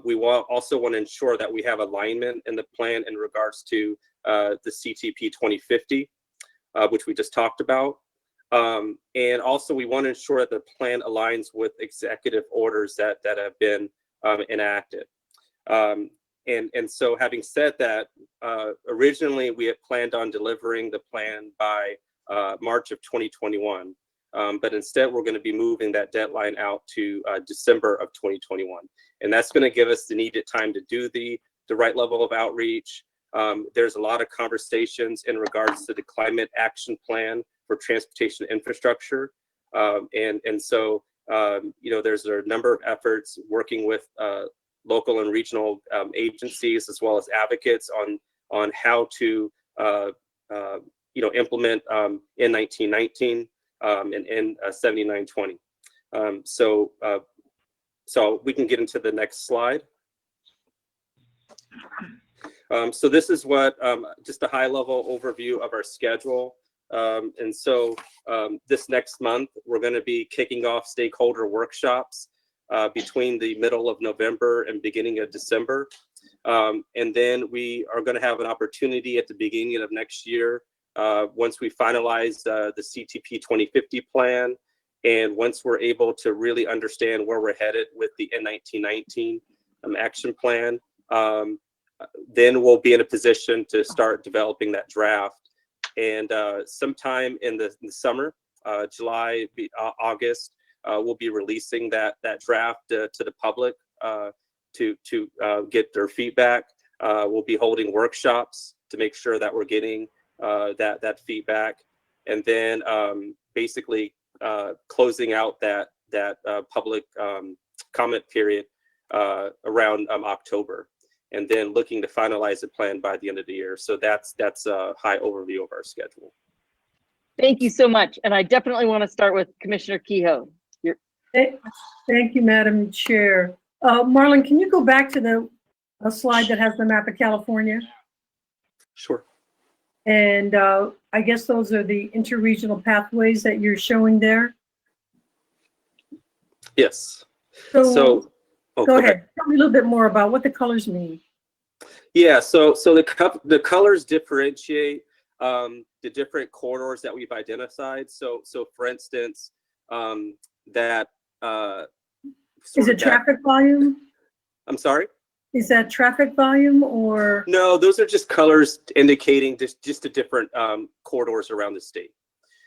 We also want to ensure that we have alignment in the plan in regards to the CTP 2050, which we just talked about. And also we want to ensure that the plan aligns with executive orders that have been enacted. And so having said that, originally we had planned on delivering the plan by March of 2021. But instead we're going to be moving that deadline out to December of 2021. And that's going to give us the needed time to do the right level of outreach. There's a lot of conversations in regards to the climate action plan for transportation infrastructure. And so, there's a number of efforts working with local and regional agencies, as well as advocates on how to, implement in 1919 and in 7920. So we can get into the next slide. So this is what just a high level overview of our schedule. And so this next month, we're going to be kicking off stakeholder workshops between the middle of November and beginning of December. And then we are going to have an opportunity at the beginning of next year, once we finalize the CTP 2050 plan, and once we're able to really understand where we're headed with the N1919 action plan, then we'll be in a position to start developing that draft. And sometime in the summer, July, August, we'll be releasing that draft to the public to get their feedback. We'll be holding workshops to make sure that we're getting that feedback, and then basically closing out that public comment period around October, and then looking to finalize the plan by the end of the year. So that's a high overview of our schedule. Thank you so much. And I definitely want to start with Commissioner Kehoe. Thank you, Madam Chair. Marlon, can you go back to the slide that has the map of California? Sure. And I guess those are the interregional pathways that you're showing there? Yes. So go ahead. Tell me a little bit more about what the colors mean. Yeah, so the colors differentiate the different corridors that we've identified. So for instance, that is it traffic volume? I'm sorry? Is that traffic volume or? No, those are just colors indicating just the different corridors around the state.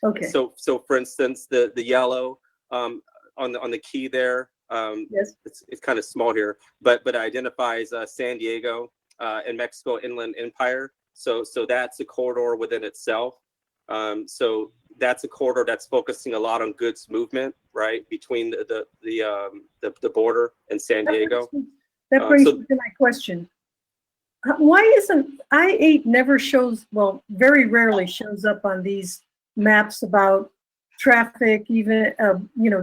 Okay. So for instance, the yellow on the key there, yes, it's kind of small here, but it identifies San Diego and Mexico Inland Empire. So that's a corridor within itself. So that's a corridor that's focusing a lot on goods movement, right, between the border and San Diego. That brings me to my question. Why isn't I-8 never shows, well, very rarely shows up on these maps about traffic, even,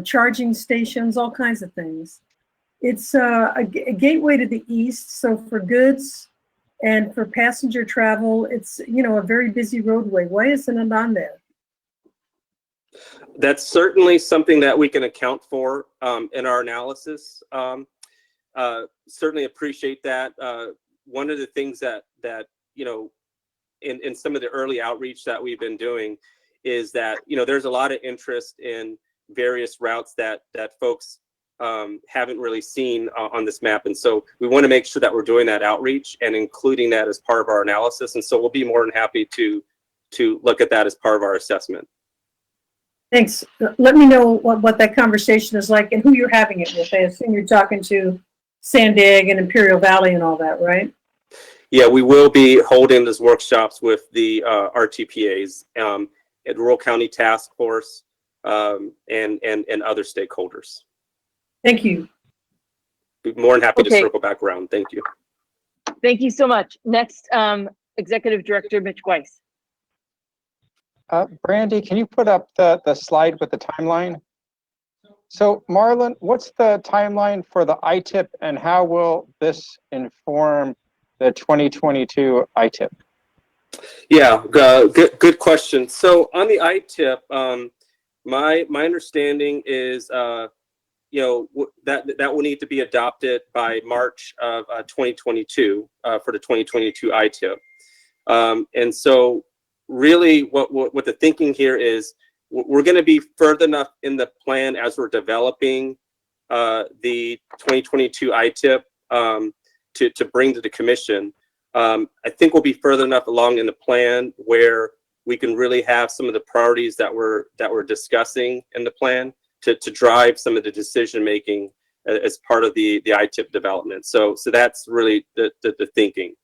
charging stations, all kinds of things. It's a gateway to the east. So for goods and for passenger travel, it's, a very busy roadway. Why isn't it on there? That's certainly something that we can account for in our analysis. Certainly appreciate that. One of the things that in some of the early outreach that we've been doing is that there's a lot of interest in various routes that folks haven't really seen on this map, and so we want to make sure that we're doing that outreach and including that as part of our analysis. And so we'll be more than happy to look at that as part of our assessment. Thanks. Let me know what that conversation is like and who you're having it with. I assume you're talking to San Diego and Imperial Valley and all that, right? Yeah, we will be holding these workshops with the RTPAs, at Rural County Task Force, and other stakeholders. Thank you. Be more than happy to circle back around. Thank you. Thank you so much. Next, Executive Director Mitch Weiss. Brandy, can you put up the slide with the timeline? So Marlon, what's the timeline for the ITIP and how will this inform the 2022 ITIP? Yeah, good question. So on the ITIP, my understanding is that will need to be adopted by March of 2022 for the 2022 ITIP. And so really what the thinking here is we're going to be further enough in the plan as we're developing the 2022 ITIP to bring to the commission. I think we'll be further enough along in the plan where we can really have some of the priorities that we're discussing in the plan to drive some of the decision making as part of the ITIP development. So that's really the thinking.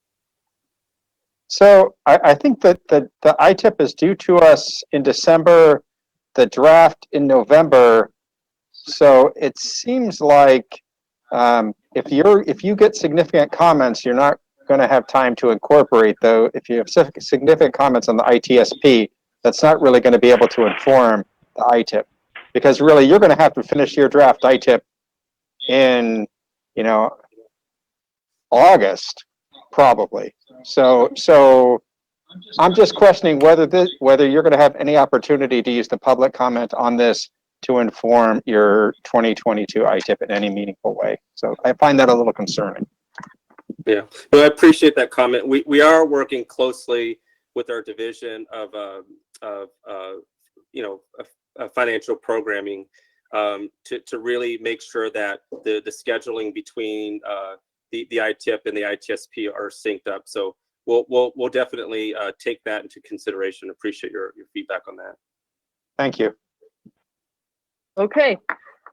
So I think that the ITIP is due to us in December, the draft in November. So it seems like if you get significant comments, you're not going to have time to incorporate, though. If you have significant comments on the ITSP, that's not really going to be able to inform the ITIP, because really you're going to have to finish your draft ITIP in August probably. So I'm just questioning whether you're going to have any opportunity to use the public comment on this to inform your 2022 ITIP in any meaningful way. So I find that a little concerning. Yeah, no, I appreciate that comment. We are working closely with our division of financial programming to really make sure that the scheduling between the ITIP and the ITSP are synced up. So we'll definitely take that into consideration. Appreciate your feedback on that. Thank you. Okay.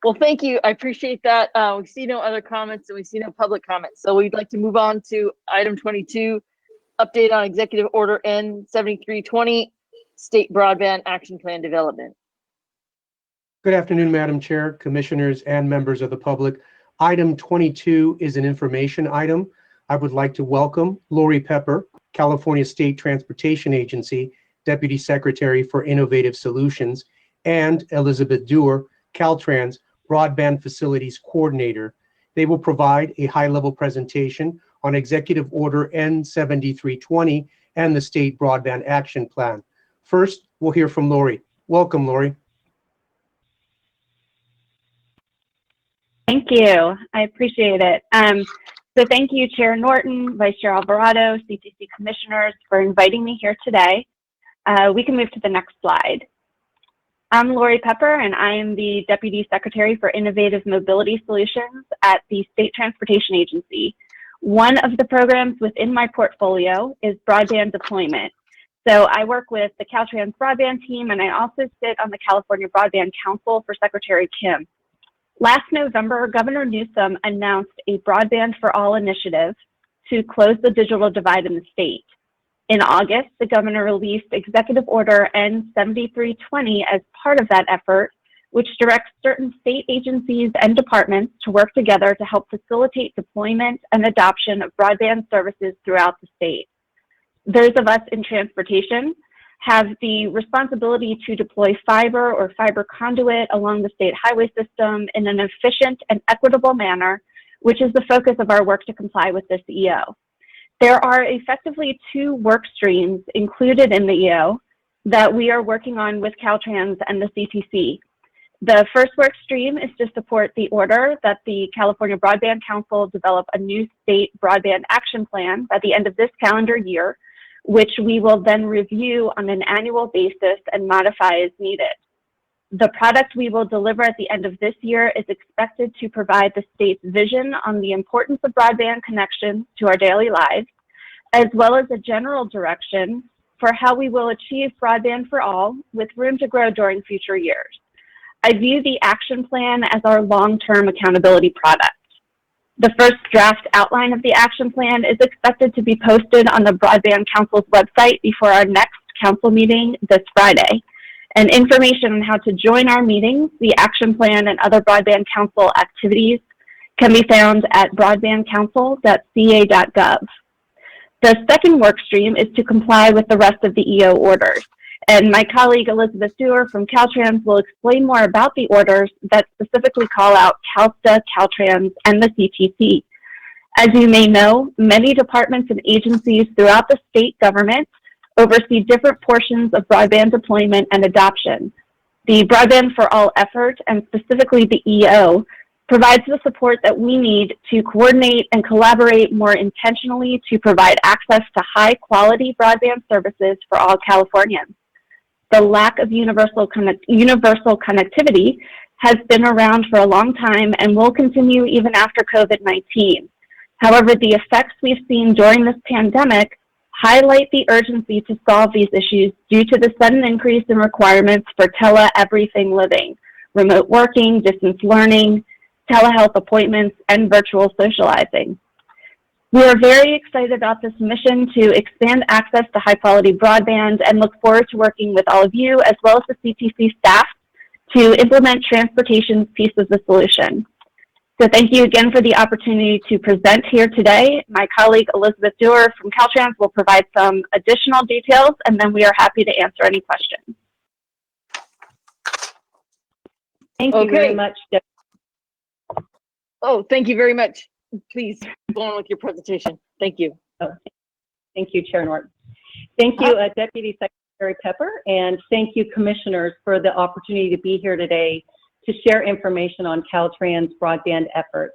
Well, thank you. I appreciate that. We see no other comments and we see no public comments. So we'd like to move on to item 22, update on Executive Order N7320, State Broadband Action Plan Development. Good afternoon, Madam Chair, Commissioners, and members of the public. Item 22 is an information item. I would like to welcome Lori Pepper, California State Transportation Agency, Deputy Secretary for Innovative Solutions, and Elizabeth Dewar, Caltrans Broadband Facilities Coordinator. They will provide a high-level presentation on Executive Order N7320 and the State Broadband Action Plan. First, we'll hear from Lori. Welcome, Lori. Thank you. I appreciate it. So thank you, Chair Norton, Vice Chair Alvarado, CTC Commissioners for inviting me here today. We can move to the next slide. I'm Lori Pepper, and I am the Deputy Secretary for Innovative Mobility Solutions at the State Transportation Agency. One of the programs within my portfolio is broadband deployment. So I work with the Caltrans broadband team, and I also sit on the California Broadband Council for Secretary Kim. Last November, Governor Newsom announced a Broadband for All initiative to close the digital divide in the state. In August, the governor released Executive Order N7320 as part of that effort, which directs certain state agencies and departments to work together to help facilitate deployment and adoption of broadband services throughout the state. Those of us in transportation have the responsibility to deploy fiber or fiber conduit along the state highway system in an efficient and equitable manner, which is the focus of our work to comply with this EO. There are effectively two work streams included in the EO that we are working on with Caltrans and the CTC. The first work stream is to support the order that the California Broadband Council develop a new state broadband action plan by the end of this calendar year, which we will then review on an annual basis and modify as needed. The product we will deliver at the end of this year is expected to provide the state's vision on the importance of broadband connections to our daily lives, as well as a general direction for how we will achieve broadband for all with room to grow during future years. I view the action plan as our long-term accountability product. The first draft outline of the action plan is expected to be posted on the Broadband Council's website before our next council meeting this Friday. And information on how to join our meetings, the action plan, and other Broadband Council activities can be found at broadbandcouncil.ca.gov. The second work stream is to comply with the rest of the EO orders. And my colleague Elizabeth Dewar from Caltrans will explain more about the orders that specifically call out CalSTA, Caltrans, and the CTC. As you may know, many departments and agencies throughout the state government oversee different portions of broadband deployment and adoption. The Broadband for All effort, and specifically the EO, provides the support that we need to coordinate and collaborate more intentionally to provide access to high-quality broadband services for all Californians. The lack of universal connectivity has been around for a long time and will continue even after COVID-19. However, the effects we've seen during this pandemic highlight the urgency to solve these issues due to the sudden increase in requirements for tele-everything living, remote working, distance learning, telehealth appointments, and virtual socializing. We are very excited about this mission to expand access to high-quality broadband and look forward to working with all of you as well as the CTC staff to implement transportation's piece of the solution. So thank you again for the opportunity to present here today. My colleague Elizabeth Dewar from Caltrans will provide some additional details, and then we are happy to answer any questions. Thank you very much. Oh, thank you very much. Please go on with your presentation. Thank you. Oh, thank you, Chair Norton. Thank you, Deputy Secretary Pepper, and thank you, Commissioners, for the opportunity to be here today to share information on Caltrans broadband efforts.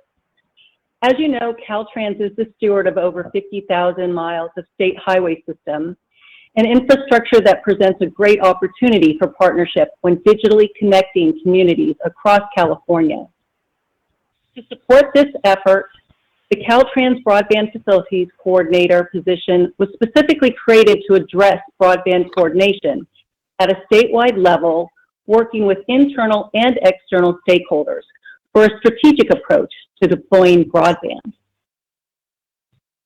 As you know, Caltrans is the steward of over 50,000 miles of state highway system, an infrastructure that presents a great opportunity for partnership when digitally connecting communities across California. To support this effort, the Caltrans Broadband Facilities Coordinator position was specifically created to address broadband coordination at a statewide level, working with internal and external stakeholders for a strategic approach to deploying broadband.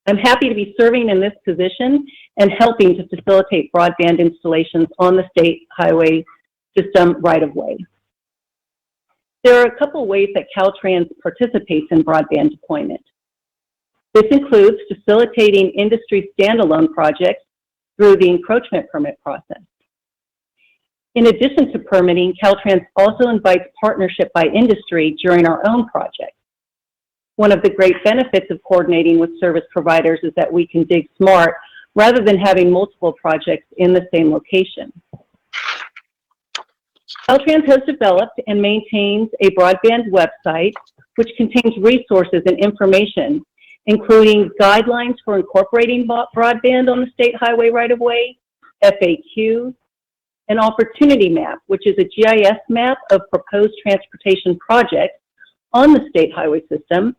I'm happy to be serving in this position and helping to facilitate broadband installations on the state highway system right-of-way. There are a couple ways that Caltrans participates in broadband deployment. This includes facilitating industry standalone projects through the encroachment permit process. In addition to permitting, Caltrans also invites partnership by industry during our own projects. One of the great benefits of coordinating with service providers is that we can dig smart rather than having multiple projects in the same location. Caltrans has developed and maintains a broadband website which contains resources and information, including guidelines for incorporating broadband on the state highway right-of-way, FAQs, an opportunity map, which is a GIS map of proposed transportation projects on the state highway system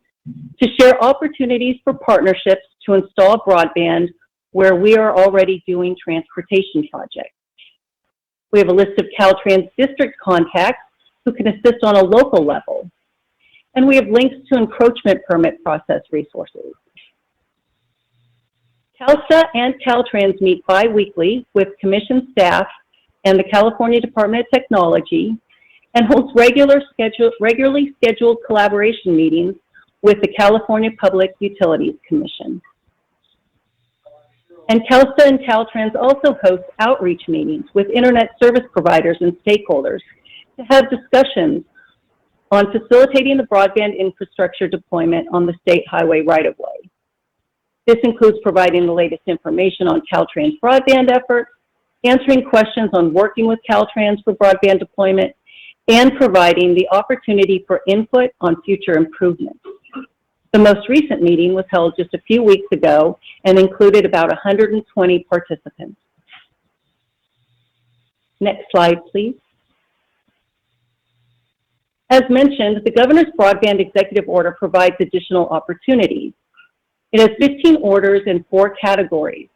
to share opportunities for partnerships to install broadband where we are already doing transportation projects. We have a list of Caltrans district contacts who can assist on a local level. And we have links to encroachment permit process resources. CalSTA and Caltrans meet bi-weekly with Commission staff and the California Department of Technology and hosts regularly scheduled collaboration meetings with the California Public Utilities Commission. And CalSTA and Caltrans also host outreach meetings with internet service providers and stakeholders to have discussions on facilitating the broadband infrastructure deployment on the state highway right-of-way. This includes providing the latest information on Caltrans broadband efforts, answering questions on working with Caltrans for broadband deployment, and providing the opportunity for input on future improvements. The most recent meeting was held just a few weeks ago and included about 120 participants. Next slide, please. As mentioned, the Governor's Broadband Executive Order provides additional opportunities. It has 15 orders in 4 categories: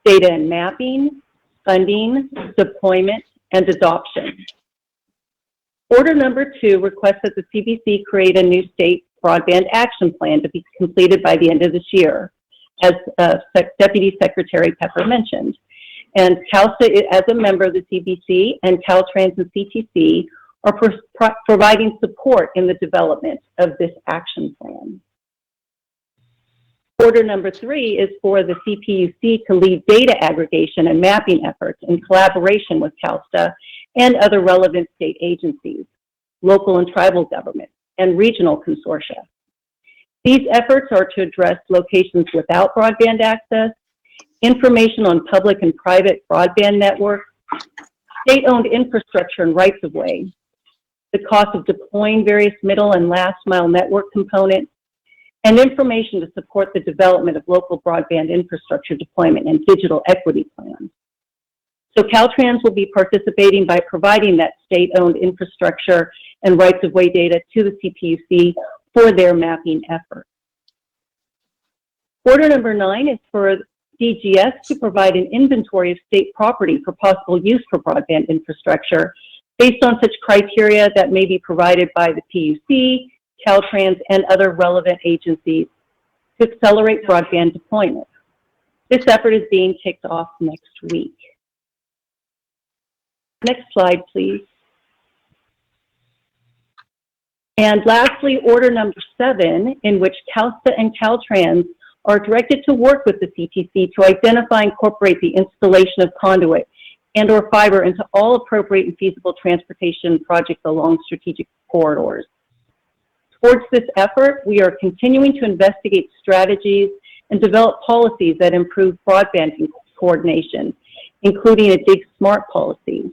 data and mapping, funding, deployment, and adoption. Order number 2 requests that the CBC create a new state broadband action plan to be completed by the end of this year, as Deputy Secretary Pepper mentioned. And CalSTA, as a member of the CBC, and Caltrans and CTC are providing support in the development of this action plan. Order number 3 is for the CPUC to lead data aggregation and mapping efforts in collaboration with CalSTA and other relevant state agencies, local and tribal governments, and regional consortia. These efforts are to address locations without broadband access, information on public and private broadband networks, state-owned infrastructure and rights-of-way, the cost of deploying various middle and last-mile network components, and information to support the development of local broadband infrastructure deployment and digital equity plans. So Caltrans will be participating by providing that state-owned infrastructure and rights-of-way data to the CPUC for their mapping effort. Order number 9 is for DGS to provide an inventory of state property for possible use for broadband infrastructure based on such criteria that may be provided by the PUC, Caltrans, and other relevant agencies to accelerate broadband deployment. This effort is being kicked off next week. Next slide, please. And lastly, order number 7, in which CalSTA and Caltrans are directed to work with the CTC to identify and incorporate the installation of conduit and/or fiber into all appropriate and feasible transportation projects along strategic corridors. Towards this effort, we are continuing to investigate strategies and develop policies that improve broadband coordination including a Dig Smart policy.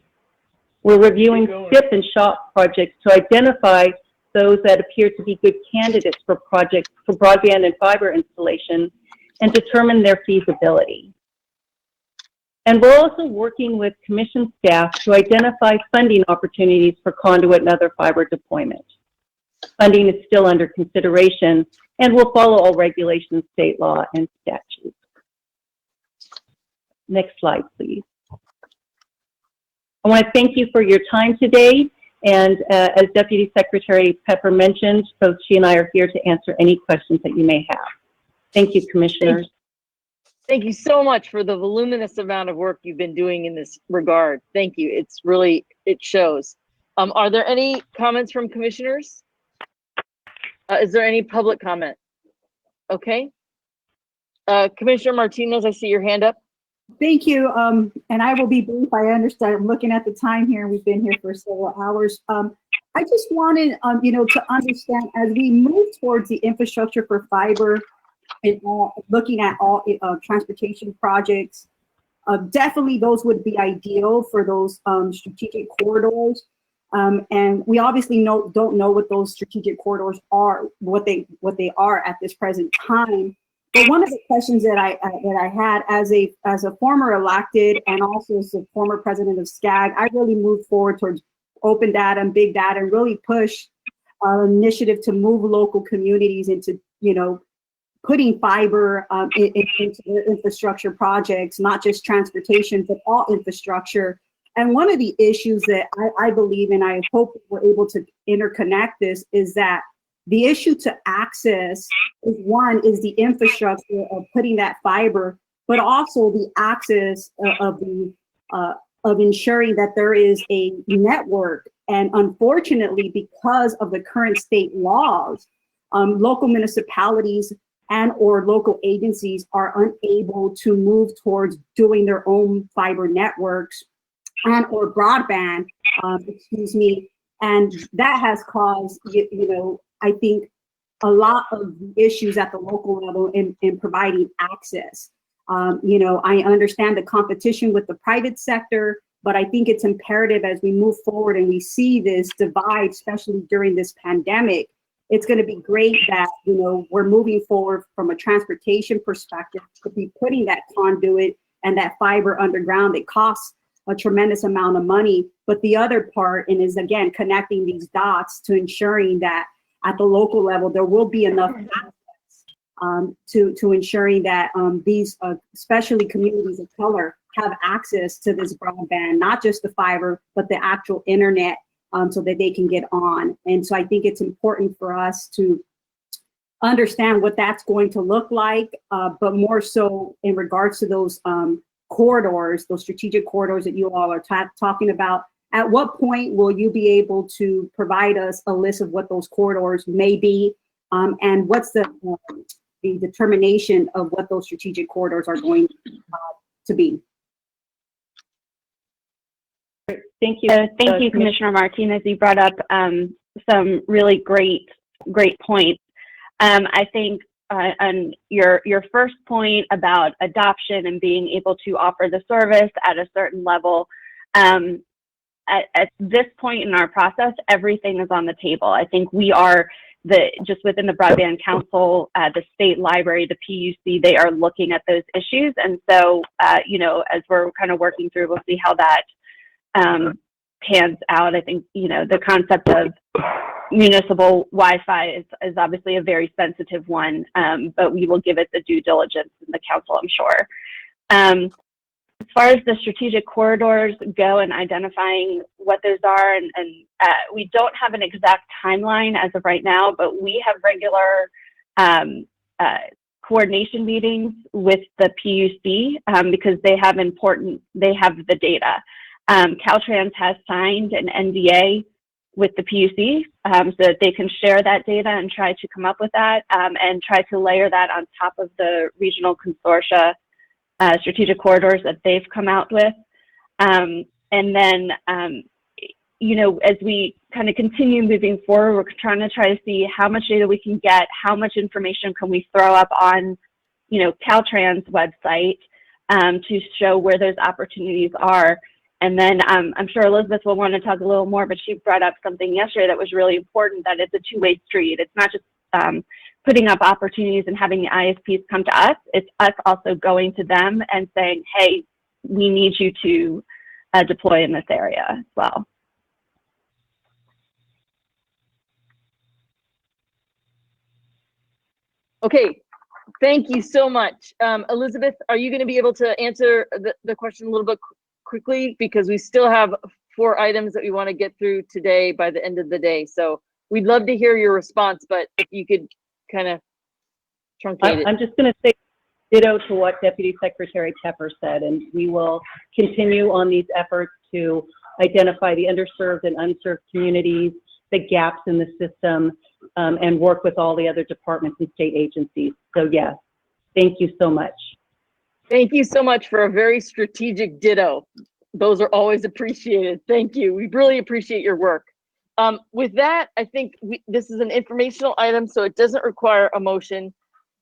We're reviewing SIP and SHOP projects to identify those that appear to be good candidates for projects for broadband and fiber installation and determine their feasibility. And we're also working with commission staff to identify funding opportunities for conduit and other fiber deployment. Funding is still under consideration and will follow all regulations, state law, and statutes. Next slide, please. I want to thank you for your time today. And as Deputy Secretary Pepper mentioned, both she and I are here to answer any questions that you may have. Thank you, Commissioners. Thank you so much for the voluminous amount of work you've been doing in this regard. Thank you. It's really, it shows. Are there any comments from commissioners? Is there any public comment? Okay. Commissioner Martinez, I see your hand up. Thank you. And I will be brief. I understand. I'm looking at the time here. We've been here for several hours. I just wanted, to understand as we move towards the infrastructure for fiber and looking at all transportation projects, definitely those would be ideal for those strategic corridors. And we obviously don't know what those strategic corridors are, what they are at this present time. But one of the questions that I had as a former elected and also as a former president of SCAG, I really moved forward towards open data and big data and really push our initiative to move local communities into, putting fiber into their infrastructure projects, not just transportation, but all infrastructure. And one of the issues that I believe, and I hope we're able to interconnect this, is that the issue to access is the infrastructure of putting that fiber, but also the access of ensuring that there is a network. And unfortunately, because of the current state laws, local municipalities and or local agencies are unable to move towards doing their own fiber networks and or broadband, and that has caused, I think, a lot of issues at the local level in providing access. I understand the competition with the private sector, but I think it's imperative as we move forward and we see this divide, especially during this pandemic. It's going to be great that, we're moving forward from a transportation perspective to be putting that conduit and that fiber underground. It costs a tremendous amount of money. But the other part, and is again, connecting these dots to ensuring that at the local level, there will be enough access to ensuring that these, especially communities of color, have access to this broadband, not just the fiber, but the actual internet, so that they can get on. And so I think it's important for us to understand what that's going to look like, but more so in regards to those corridors, those strategic corridors that you all are talking about. At what point will you be able to provide us a list of what those corridors may be, and what's the determination of what those strategic corridors are going to be? Thank you. Thank you, Commissioner Martinez. You brought up some really great points. I think on your first point about adoption and being able to offer the service at a certain level, at this point in our process, everything is on the table. I think we are just within the Broadband Council, the state library, the PUC, they are looking at those issues. And so, as we're kind of working through, we'll see how that pans out. I think, the concept of municipal Wi-Fi is obviously a very sensitive one, but we will give it the due diligence in the council, I'm sure. As far as the strategic corridors go and identifying what those are, and we don't have an exact timeline as of right now, but we have regular coordination meetings with the PUC because they have the data. Caltrans has signed an NDA with the PUC so that they can share that data and try to come up with that and try to layer that on top of the regional consortia strategic corridors that they've come out with. And then, as we kind of continue moving forward, we're trying to see how much data we can get, how much information can we throw up on, Caltrans website, to show where those opportunities are. And then I'm sure Elizabeth will want to talk a little more, but she brought up something yesterday that was really important, that it's a two-way street. It's not just putting up opportunities and having the ISPs come to us. It's us also going to them and saying, hey, we need you to deploy in this area as well. Okay, thank you so much. Elizabeth, are you going to be able to answer the question a little bit quickly? Because we still have 4 items that we want to get through today by the end of the day. So we'd love to hear your response, but if you could kind of truncate it. I'm just going to say ditto to what Deputy Secretary Tepper said, and we will continue on these efforts to identify the underserved and unserved communities, the gaps in the system, and work with all the other departments and state agencies. So yes, thank you so much. Thank you so much for a very strategic ditto. Those are always appreciated. Thank you. We really appreciate your work. With that, I think this is an informational item, so it doesn't require a motion.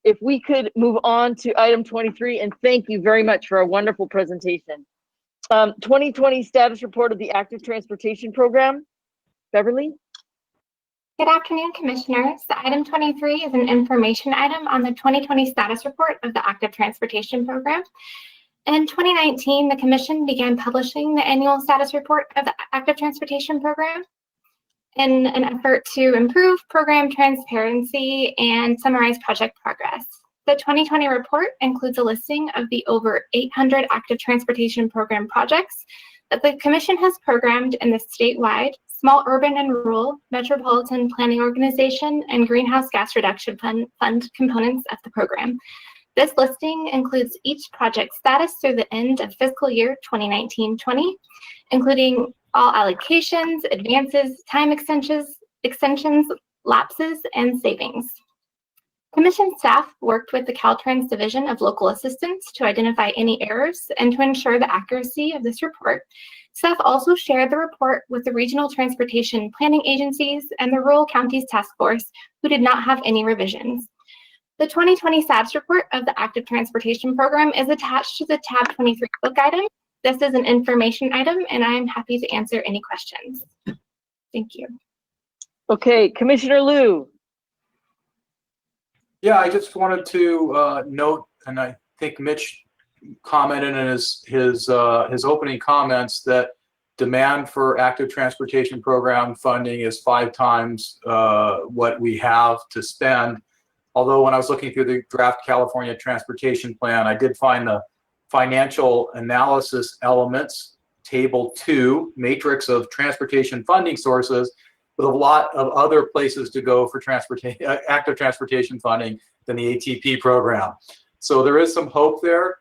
If we could move on to item 23, and thank you very much for a wonderful presentation. 2020 status report of the Active Transportation Program. Beverly? Good afternoon, Commissioners. Item 23 is an information item on the 2020 status report of the Active Transportation Program. In 2019, the Commission began publishing the annual status report of the Active Transportation Program in an effort to improve program transparency and summarize project progress. The 2020 report includes a listing of the over 800 Active Transportation Program projects that the Commission has programmed in the statewide, small urban and rural, metropolitan planning organization, and greenhouse gas reduction fund components of the program. This listing includes each project status through the end of fiscal year 2019-20, including all allocations, advances, time extensions, lapses, and savings. Commission staff worked with the Caltrans Division of Local Assistance to identify any errors and to ensure the accuracy of this report. Staff also shared the report with the regional transportation planning agencies and the Rural Counties Task Force, who did not have any revisions. The 2020 status report of the Active Transportation Program is attached to the tab 23 book item. This is an information item, and I am happy to answer any questions. Thank you. Okay, Commissioner Liu. Yeah, I just wanted to note, and I think Mitch commented in his opening comments, that demand for Active Transportation Program funding is 5 times what we have to spend. Although when I was looking through the draft California Transportation Plan, I did find the financial analysis elements, table 2, matrix of transportation funding sources, with a lot of other places to go for active transportation funding than the ATP program. So there is some hope there.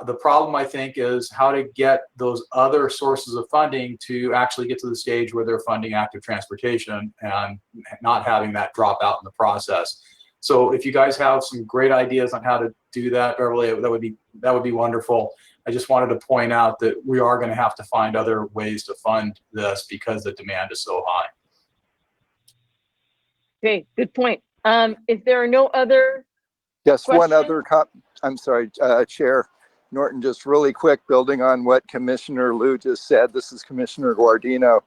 The problem, I think, is how to get those other sources of funding to actually get to the stage where they're funding active transportation and not having that drop out in the process. So if you guys have some great ideas on how to do that, Beverly, that would be wonderful. I just wanted to point out that we are going to have to find other ways to fund this because the demand is so high. Okay, good point. If there are no other Yes, questions? one other I'm sorry, Chair Norton, just really quick, building on what Commissioner Liu just said. This is Commissioner Guardino.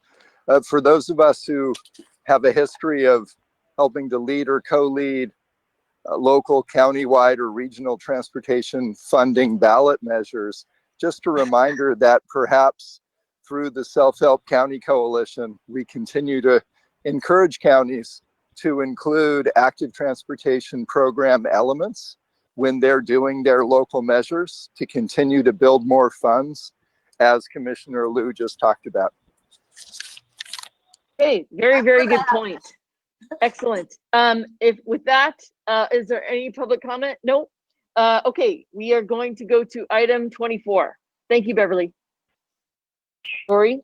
For those of us who have a history of helping to lead or co-lead local, countywide, or regional transportation funding ballot measures, just a reminder that perhaps through the Self-Help County Coalition, we continue to encourage counties to include active transportation program elements when they're doing their local measures to continue to build more funds, as Commissioner Liu just talked about. Okay, very, very good point. Excellent. With that, is there any public comment? No. Okay, we are going to go to item 24. Thank you, Beverly. Lori?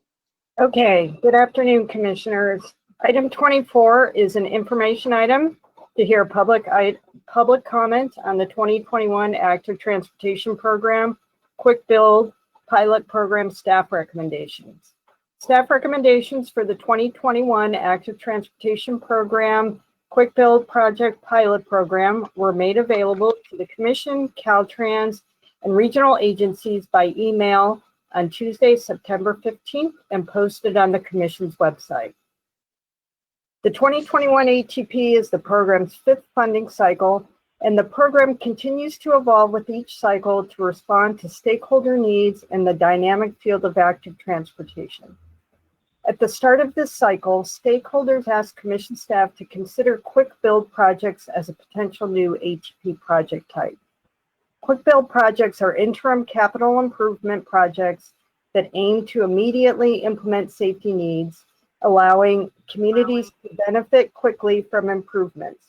Okay, good afternoon, Commissioners. Item 24 is an information item to hear public comment on the 2021 Active Transportation Program Quick Build Pilot Program staff recommendations. Staff recommendations for the 2021 Active Transportation Program Quick Build Project Pilot Program were made available to the Commission, Caltrans, and regional agencies by email on Tuesday, September 15th, and posted on the Commission's website. The 2021 ATP is the program's 5th funding cycle, and the program continues to evolve with each cycle to respond to stakeholder needs in the dynamic field of active transportation. At the start of this cycle, stakeholders asked Commission staff to consider quick build projects as a potential new ATP project type. Quick build projects are interim capital improvement projects that aim to immediately implement safety needs, allowing communities to benefit quickly from improvements.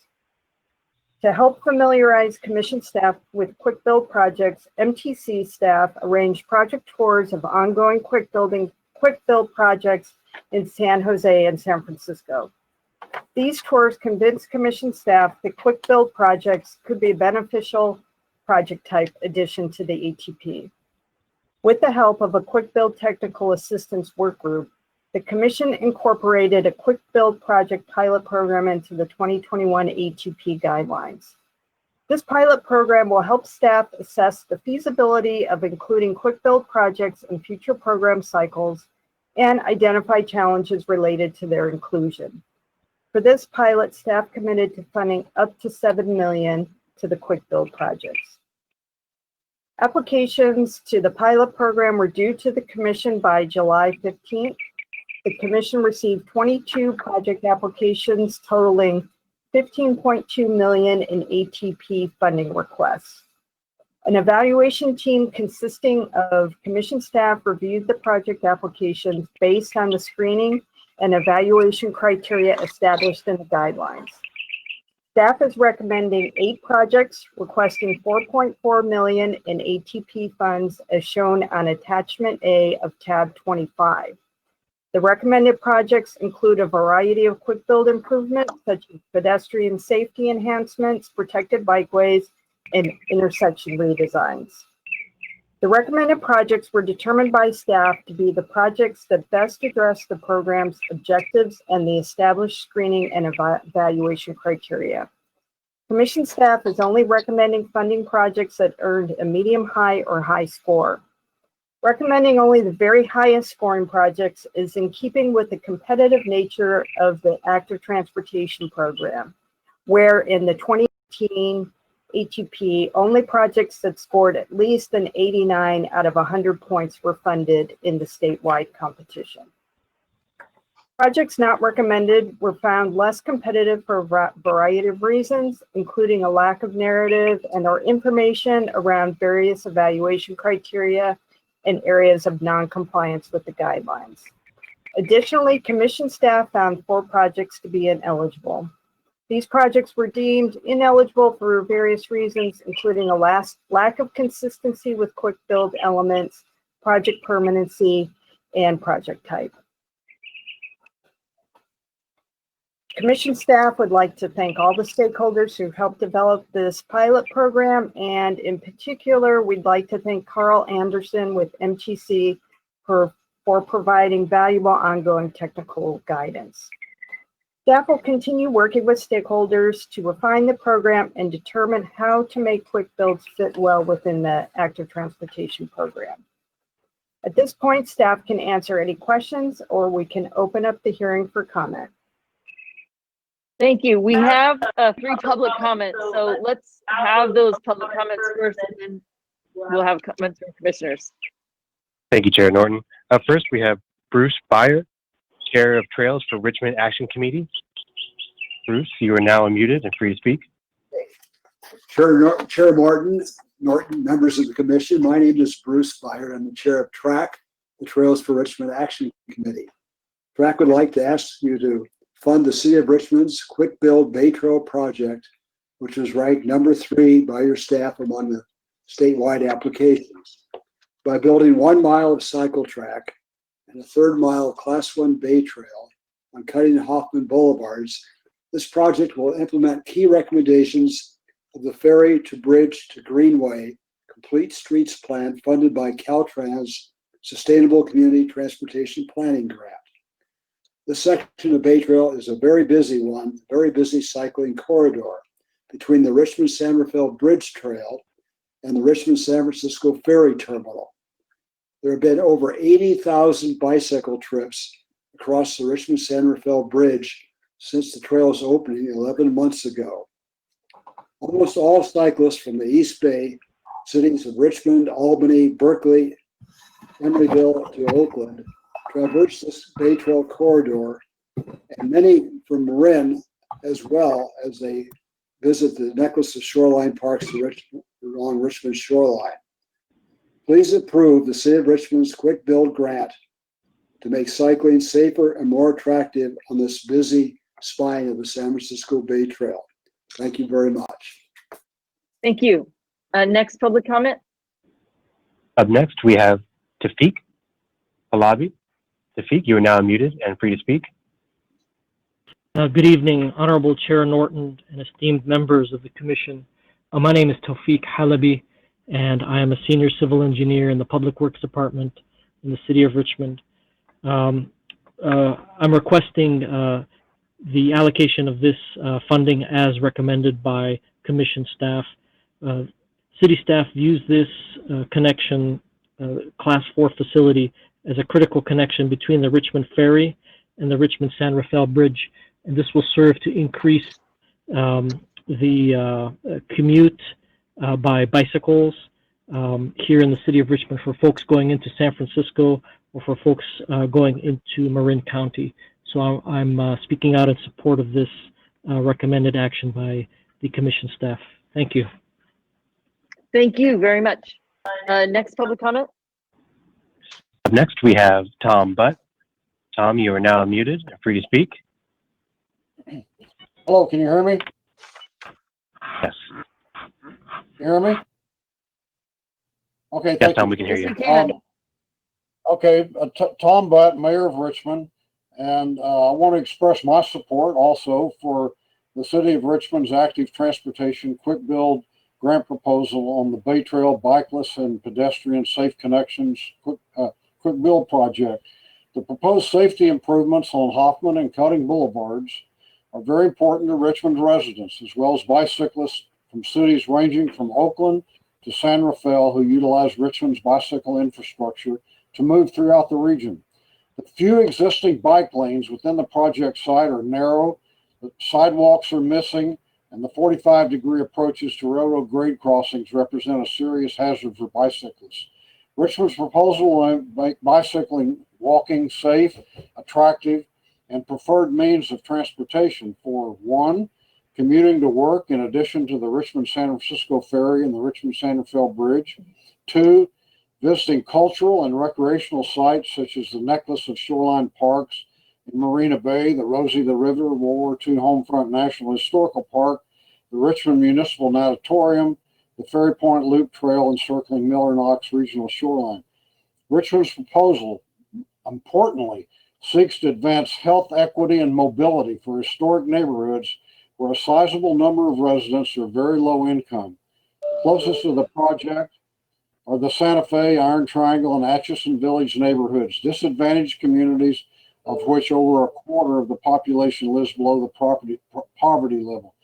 To help familiarize Commission staff with quick build projects, MTC staff arranged project tours of ongoing quick build projects in San Jose and San Francisco. These tours convinced Commission staff that quick build projects could be a beneficial project type addition to the ATP. With the help of a quick build technical assistance work group, the Commission incorporated a quick build project pilot program into the 2021 ATP guidelines. This pilot program will help staff assess the feasibility of including quick build projects in future program cycles and identify challenges related to their inclusion. For this pilot, staff committed to funding up to $7 million to the quick build projects. Applications to the pilot program were due to the Commission by July 15th. The Commission received 22 project applications totaling $15.2 million in ATP funding requests. An evaluation team consisting of Commission staff reviewed the project applications based on the screening and evaluation criteria established in the guidelines. Staff is recommending 8 projects requesting $4.4 million in ATP funds as shown on Attachment A of tab 25. The recommended projects include a variety of quick build improvements such as pedestrian safety enhancements, protected bikeways, and intersection redesigns. The recommended projects were determined by staff to be the projects that best address the program's objectives and the established screening and evaluation criteria. Commission staff is only recommending funding projects that earned a medium, high, or high score. Recommending only the very highest scoring projects is in keeping with the competitive nature of the active transportation program, where in the 2018 ATP, only projects that scored at least an 89 out of 100 points were funded in the statewide competition. Projects not recommended were found less competitive for a variety of reasons, including a lack of narrative and/or information around various evaluation criteria and areas of non-compliance with the guidelines. Additionally, Commission staff found 4 projects to be ineligible. These projects were deemed ineligible for various reasons, including a lack of consistency with quick build elements, project permanency, and project type. Commission staff would like to thank all the stakeholders who helped develop this pilot program, and in particular, we'd like to thank Carl Anderson with MTC for providing valuable ongoing technical guidance. Staff will continue working with stakeholders to refine the program and determine how to make quick builds fit well within the active transportation program. At this point, staff can answer any questions or we can open up the hearing for comment. Thank you. We have 3 public comments, so let's have those public comments first, and then we'll have comments from commissioners. Thank you, Chair Norton. First, we have Bruce Byer, Chair of Trails for Richmond Action Committee. Bruce, you are now unmuted and free to speak. Chair Norton, members of the commission, my name is Bruce Byer. I'm the chair of TRAC, the Trails for Richmond Action Committee. TRAC would like to ask you to fund the City of Richmond's Quick Build Bay Trail project, which is ranked number 3 by your staff among the statewide applications. By building 1 mile of cycle track and a 3rd mile Class 1 Bay Trail on Cutting and Hoffman Boulevards, this project will implement key recommendations of the Ferry to Bridge to Greenway Complete Streets Plan funded by Caltrans Sustainable Community Transportation Planning Grant. This section of Bay Trail is a very busy one, very busy cycling corridor between the Richmond-San Rafael Bridge Trail and the Richmond-San Francisco Ferry Terminal. There have been over 80,000 bicycle trips across the Richmond-San Rafael Bridge since the trail's opening 11 months ago. Almost all cyclists from the East Bay, cities of Richmond, Albany, Berkeley, Emeryville to Oakland, traverse this Bay Trail corridor, and many from Marin as well as they visit the necklace of shoreline parks along Richmond's shoreline. Please approve the City of Richmond's Quick Build Grant to make cycling safer and more attractive on this busy spine of the San Francisco Bay Trail. Thank you very much. Thank you. Next public comment. Up next, we have Tafik Halabi. Tafik, you are now muted and free to speak. Good evening, Honorable Chair Norton and esteemed members of the Commission. My name is Tafik Halabi, and I am a senior civil engineer in the Public Works Department in the City of Richmond. I'm requesting the allocation of this funding as recommended by Commission staff. City staff views this connection, Class 4 facility, as a critical connection between the Richmond Ferry and the Richmond-San Rafael Bridge, and this will serve to increase the commute by bicycles here in the City of Richmond for folks going into San Francisco or for folks going into Marin County. So I'm speaking out in support of this recommended action by the Commission staff. Thank you. Thank you very much. Next public comment. Up next, we have Tom Butt. Tom, you are now muted and free to speak. Hello, can you hear me? Yes. You hear me? Okay, Yes, thank Tom, you. we can hear you. Okay, Tom Butt, Mayor of Richmond, and I want to express my support also for the City of Richmond's active transportation quick build grant proposal on the Bay Trail Bikeless and Pedestrian Safe Connections quick build project. The proposed safety improvements on Hoffman and Cutting Boulevards are very important to Richmond residents, as well as bicyclists from cities ranging from Oakland to San Rafael who utilize Richmond's bicycle infrastructure to move throughout the region. The few existing bike lanes within the project site are narrow, the sidewalks are missing, and the 45-degree approaches to railroad grade crossings represent a serious hazard for bicyclists. Richmond's proposal will make bicycling, walking safe, attractive, and preferred means of transportation for 1, commuting to work in addition to the Richmond-San Francisco Ferry and the Richmond-San Rafael Bridge. 2, visiting cultural and recreational sites such as the necklace of shoreline parks in Marina Bay, the Rosie the River, World War II Homefront National Historical Park, the Richmond Municipal Natatorium, the Ferry Point Loop Trail encircling Miller Knox Regional Shoreline. Richmond's proposal, importantly, seeks to advance health equity and mobility for historic neighborhoods where a sizable number of residents are very low income. Closest to the project are the Santa Fe, Iron Triangle, and Atchison Village neighborhoods, disadvantaged communities of which over a quarter of the population lives below the poverty level.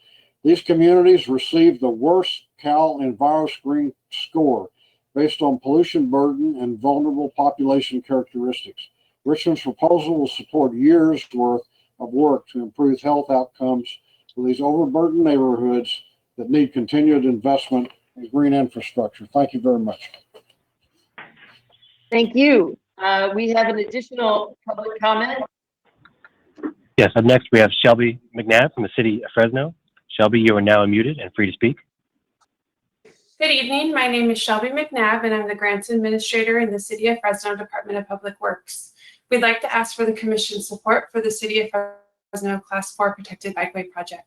These communities receive the worst Cal EnviroScreen score based on pollution burden and vulnerable population characteristics. Richmond's proposal will support years' worth of work to improve health outcomes for these overburdened neighborhoods that need continued investment in green infrastructure. Thank you very much. Thank you. We have an additional public comment. Yes, up next, we have Shelby McNabb from the City of Fresno. Shelby, you are now unmuted and free to speak. Good evening. My name is Shelby McNabb, and I'm the Grants Administrator in the City of Fresno Department of Public Works. We'd like to ask for the Commission's support for the City of Fresno Class 4 Protected Bikeway Project.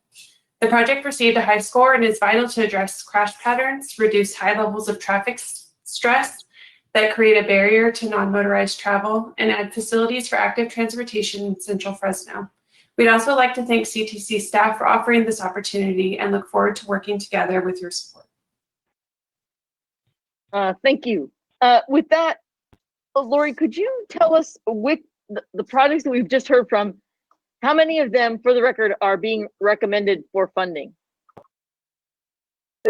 The project received a high score and is vital to address crash patterns, reduce high levels of traffic stress that create a barrier to non-motorized travel, and add facilities for active transportation in Central Fresno. We'd also like to thank CTC staff for offering this opportunity and look forward to working together with your support. Thank you. With that, Lori, could you tell us with the projects that we've just heard from, how many of them, for the record, are being recommended for funding?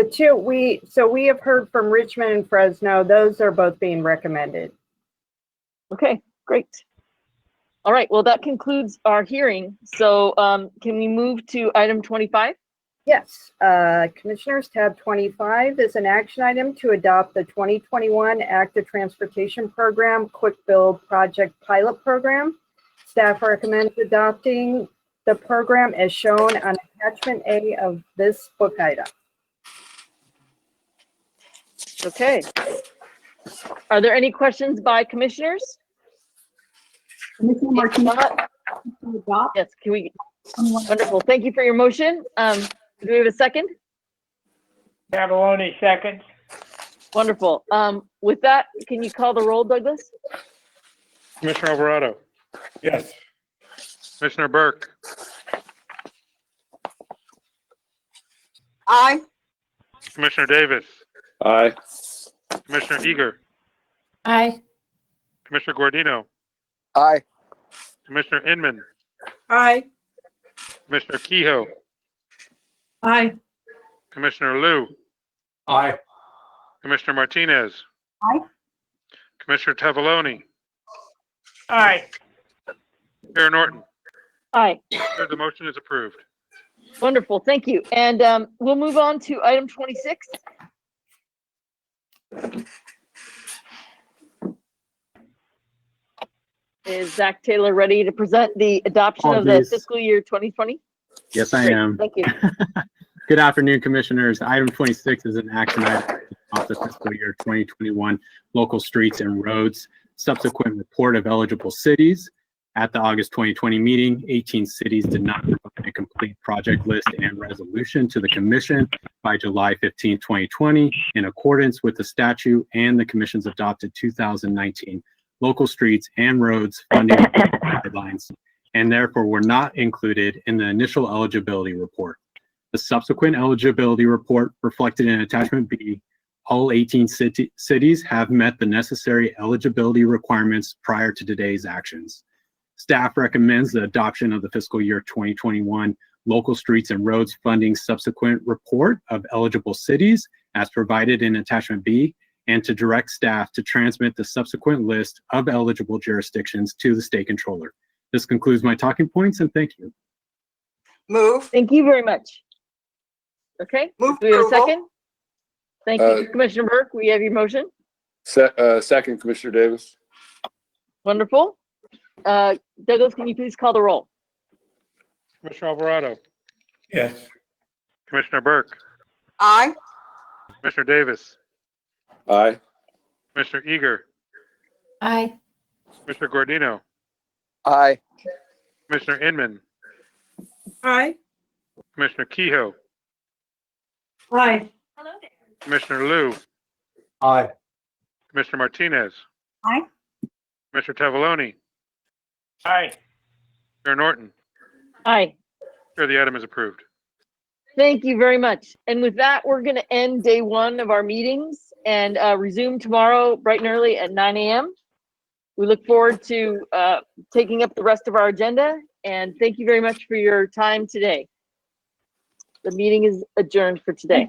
We have heard from Richmond and Fresno. Those are both being recommended. Okay, great. All right, well, that concludes our hearing. So can we move to item 25? Yes, Commissioners, tab 25 is an action item to adopt the 2021 Active Transportation Program Quick Build Project Pilot Program. Staff recommends adopting the program as shown on attachment A of this book item. Okay. Are there any questions by commissioners? Commissioner If not, yes, can we? Wonderful. Thank you for your motion. Do we have a second? Cavalloni, second. Wonderful. With that, can you call the roll, Douglas? Commissioner Alvarado, Yes. Commissioner Burke, Aye. Commissioner Davis, Aye. Commissioner Eager, Aye. Commissioner Guardino, Aye. Commissioner Inman, Aye. Commissioner Kehoe, Aye. Commissioner Liu, Aye. Commissioner Martinez, Aye. Commissioner Tavaloni, Aye. Chair Norton. Aye. The motion is approved. Wonderful. Thank you. And we'll move on to item 26. Is Zach Taylor ready to present the adoption of the Apologies. fiscal year 2020? Yes, I Great. am. Thank you. Good afternoon, Commissioners. Item 26 is an action item of the fiscal year 2021 local streets and roads subsequent report of eligible cities. At the August 2020 meeting, 18 cities did not provide a complete project list and resolution to the Commission by July 15, 2020, in accordance with the statute and the Commission's adopted 2019 local streets and roads funding guidelines, and therefore were not included in the initial eligibility report. The subsequent eligibility report reflected in attachment B, all 18 cities have met the necessary eligibility requirements prior to today's actions. Staff recommends the adoption of the fiscal year 2021 local streets and roads funding subsequent report of eligible cities as provided in attachment B, and to direct staff to transmit the subsequent list of eligible jurisdictions to the state controller. This concludes my talking points, and thank you. Move. Thank you very much. Okay. Move Do we have a approval. second? Thank you, Commissioner Burke. We have your motion. Second, Commissioner Davis. Wonderful. Douglas, can you please call the roll? Commissioner Alvarado, Yes. Commissioner Burke, Aye. Commissioner Davis, Aye. Commissioner Eager, Aye. Commissioner Guardino, Aye. Commissioner Inman, Aye. Commissioner Kehoe, Aye. Commissioner Liu, Aye. Commissioner Martinez, Aye. Commissioner Tavaloni, Aye. Chair Norton. Aye. Chair, the item is approved. Thank you very much. And with that, we're going to end day one of our meetings and resume tomorrow bright and early at 9 a.m. We look forward to taking up the rest of our agenda, and thank you very much for your time today. The meeting is adjourned for today.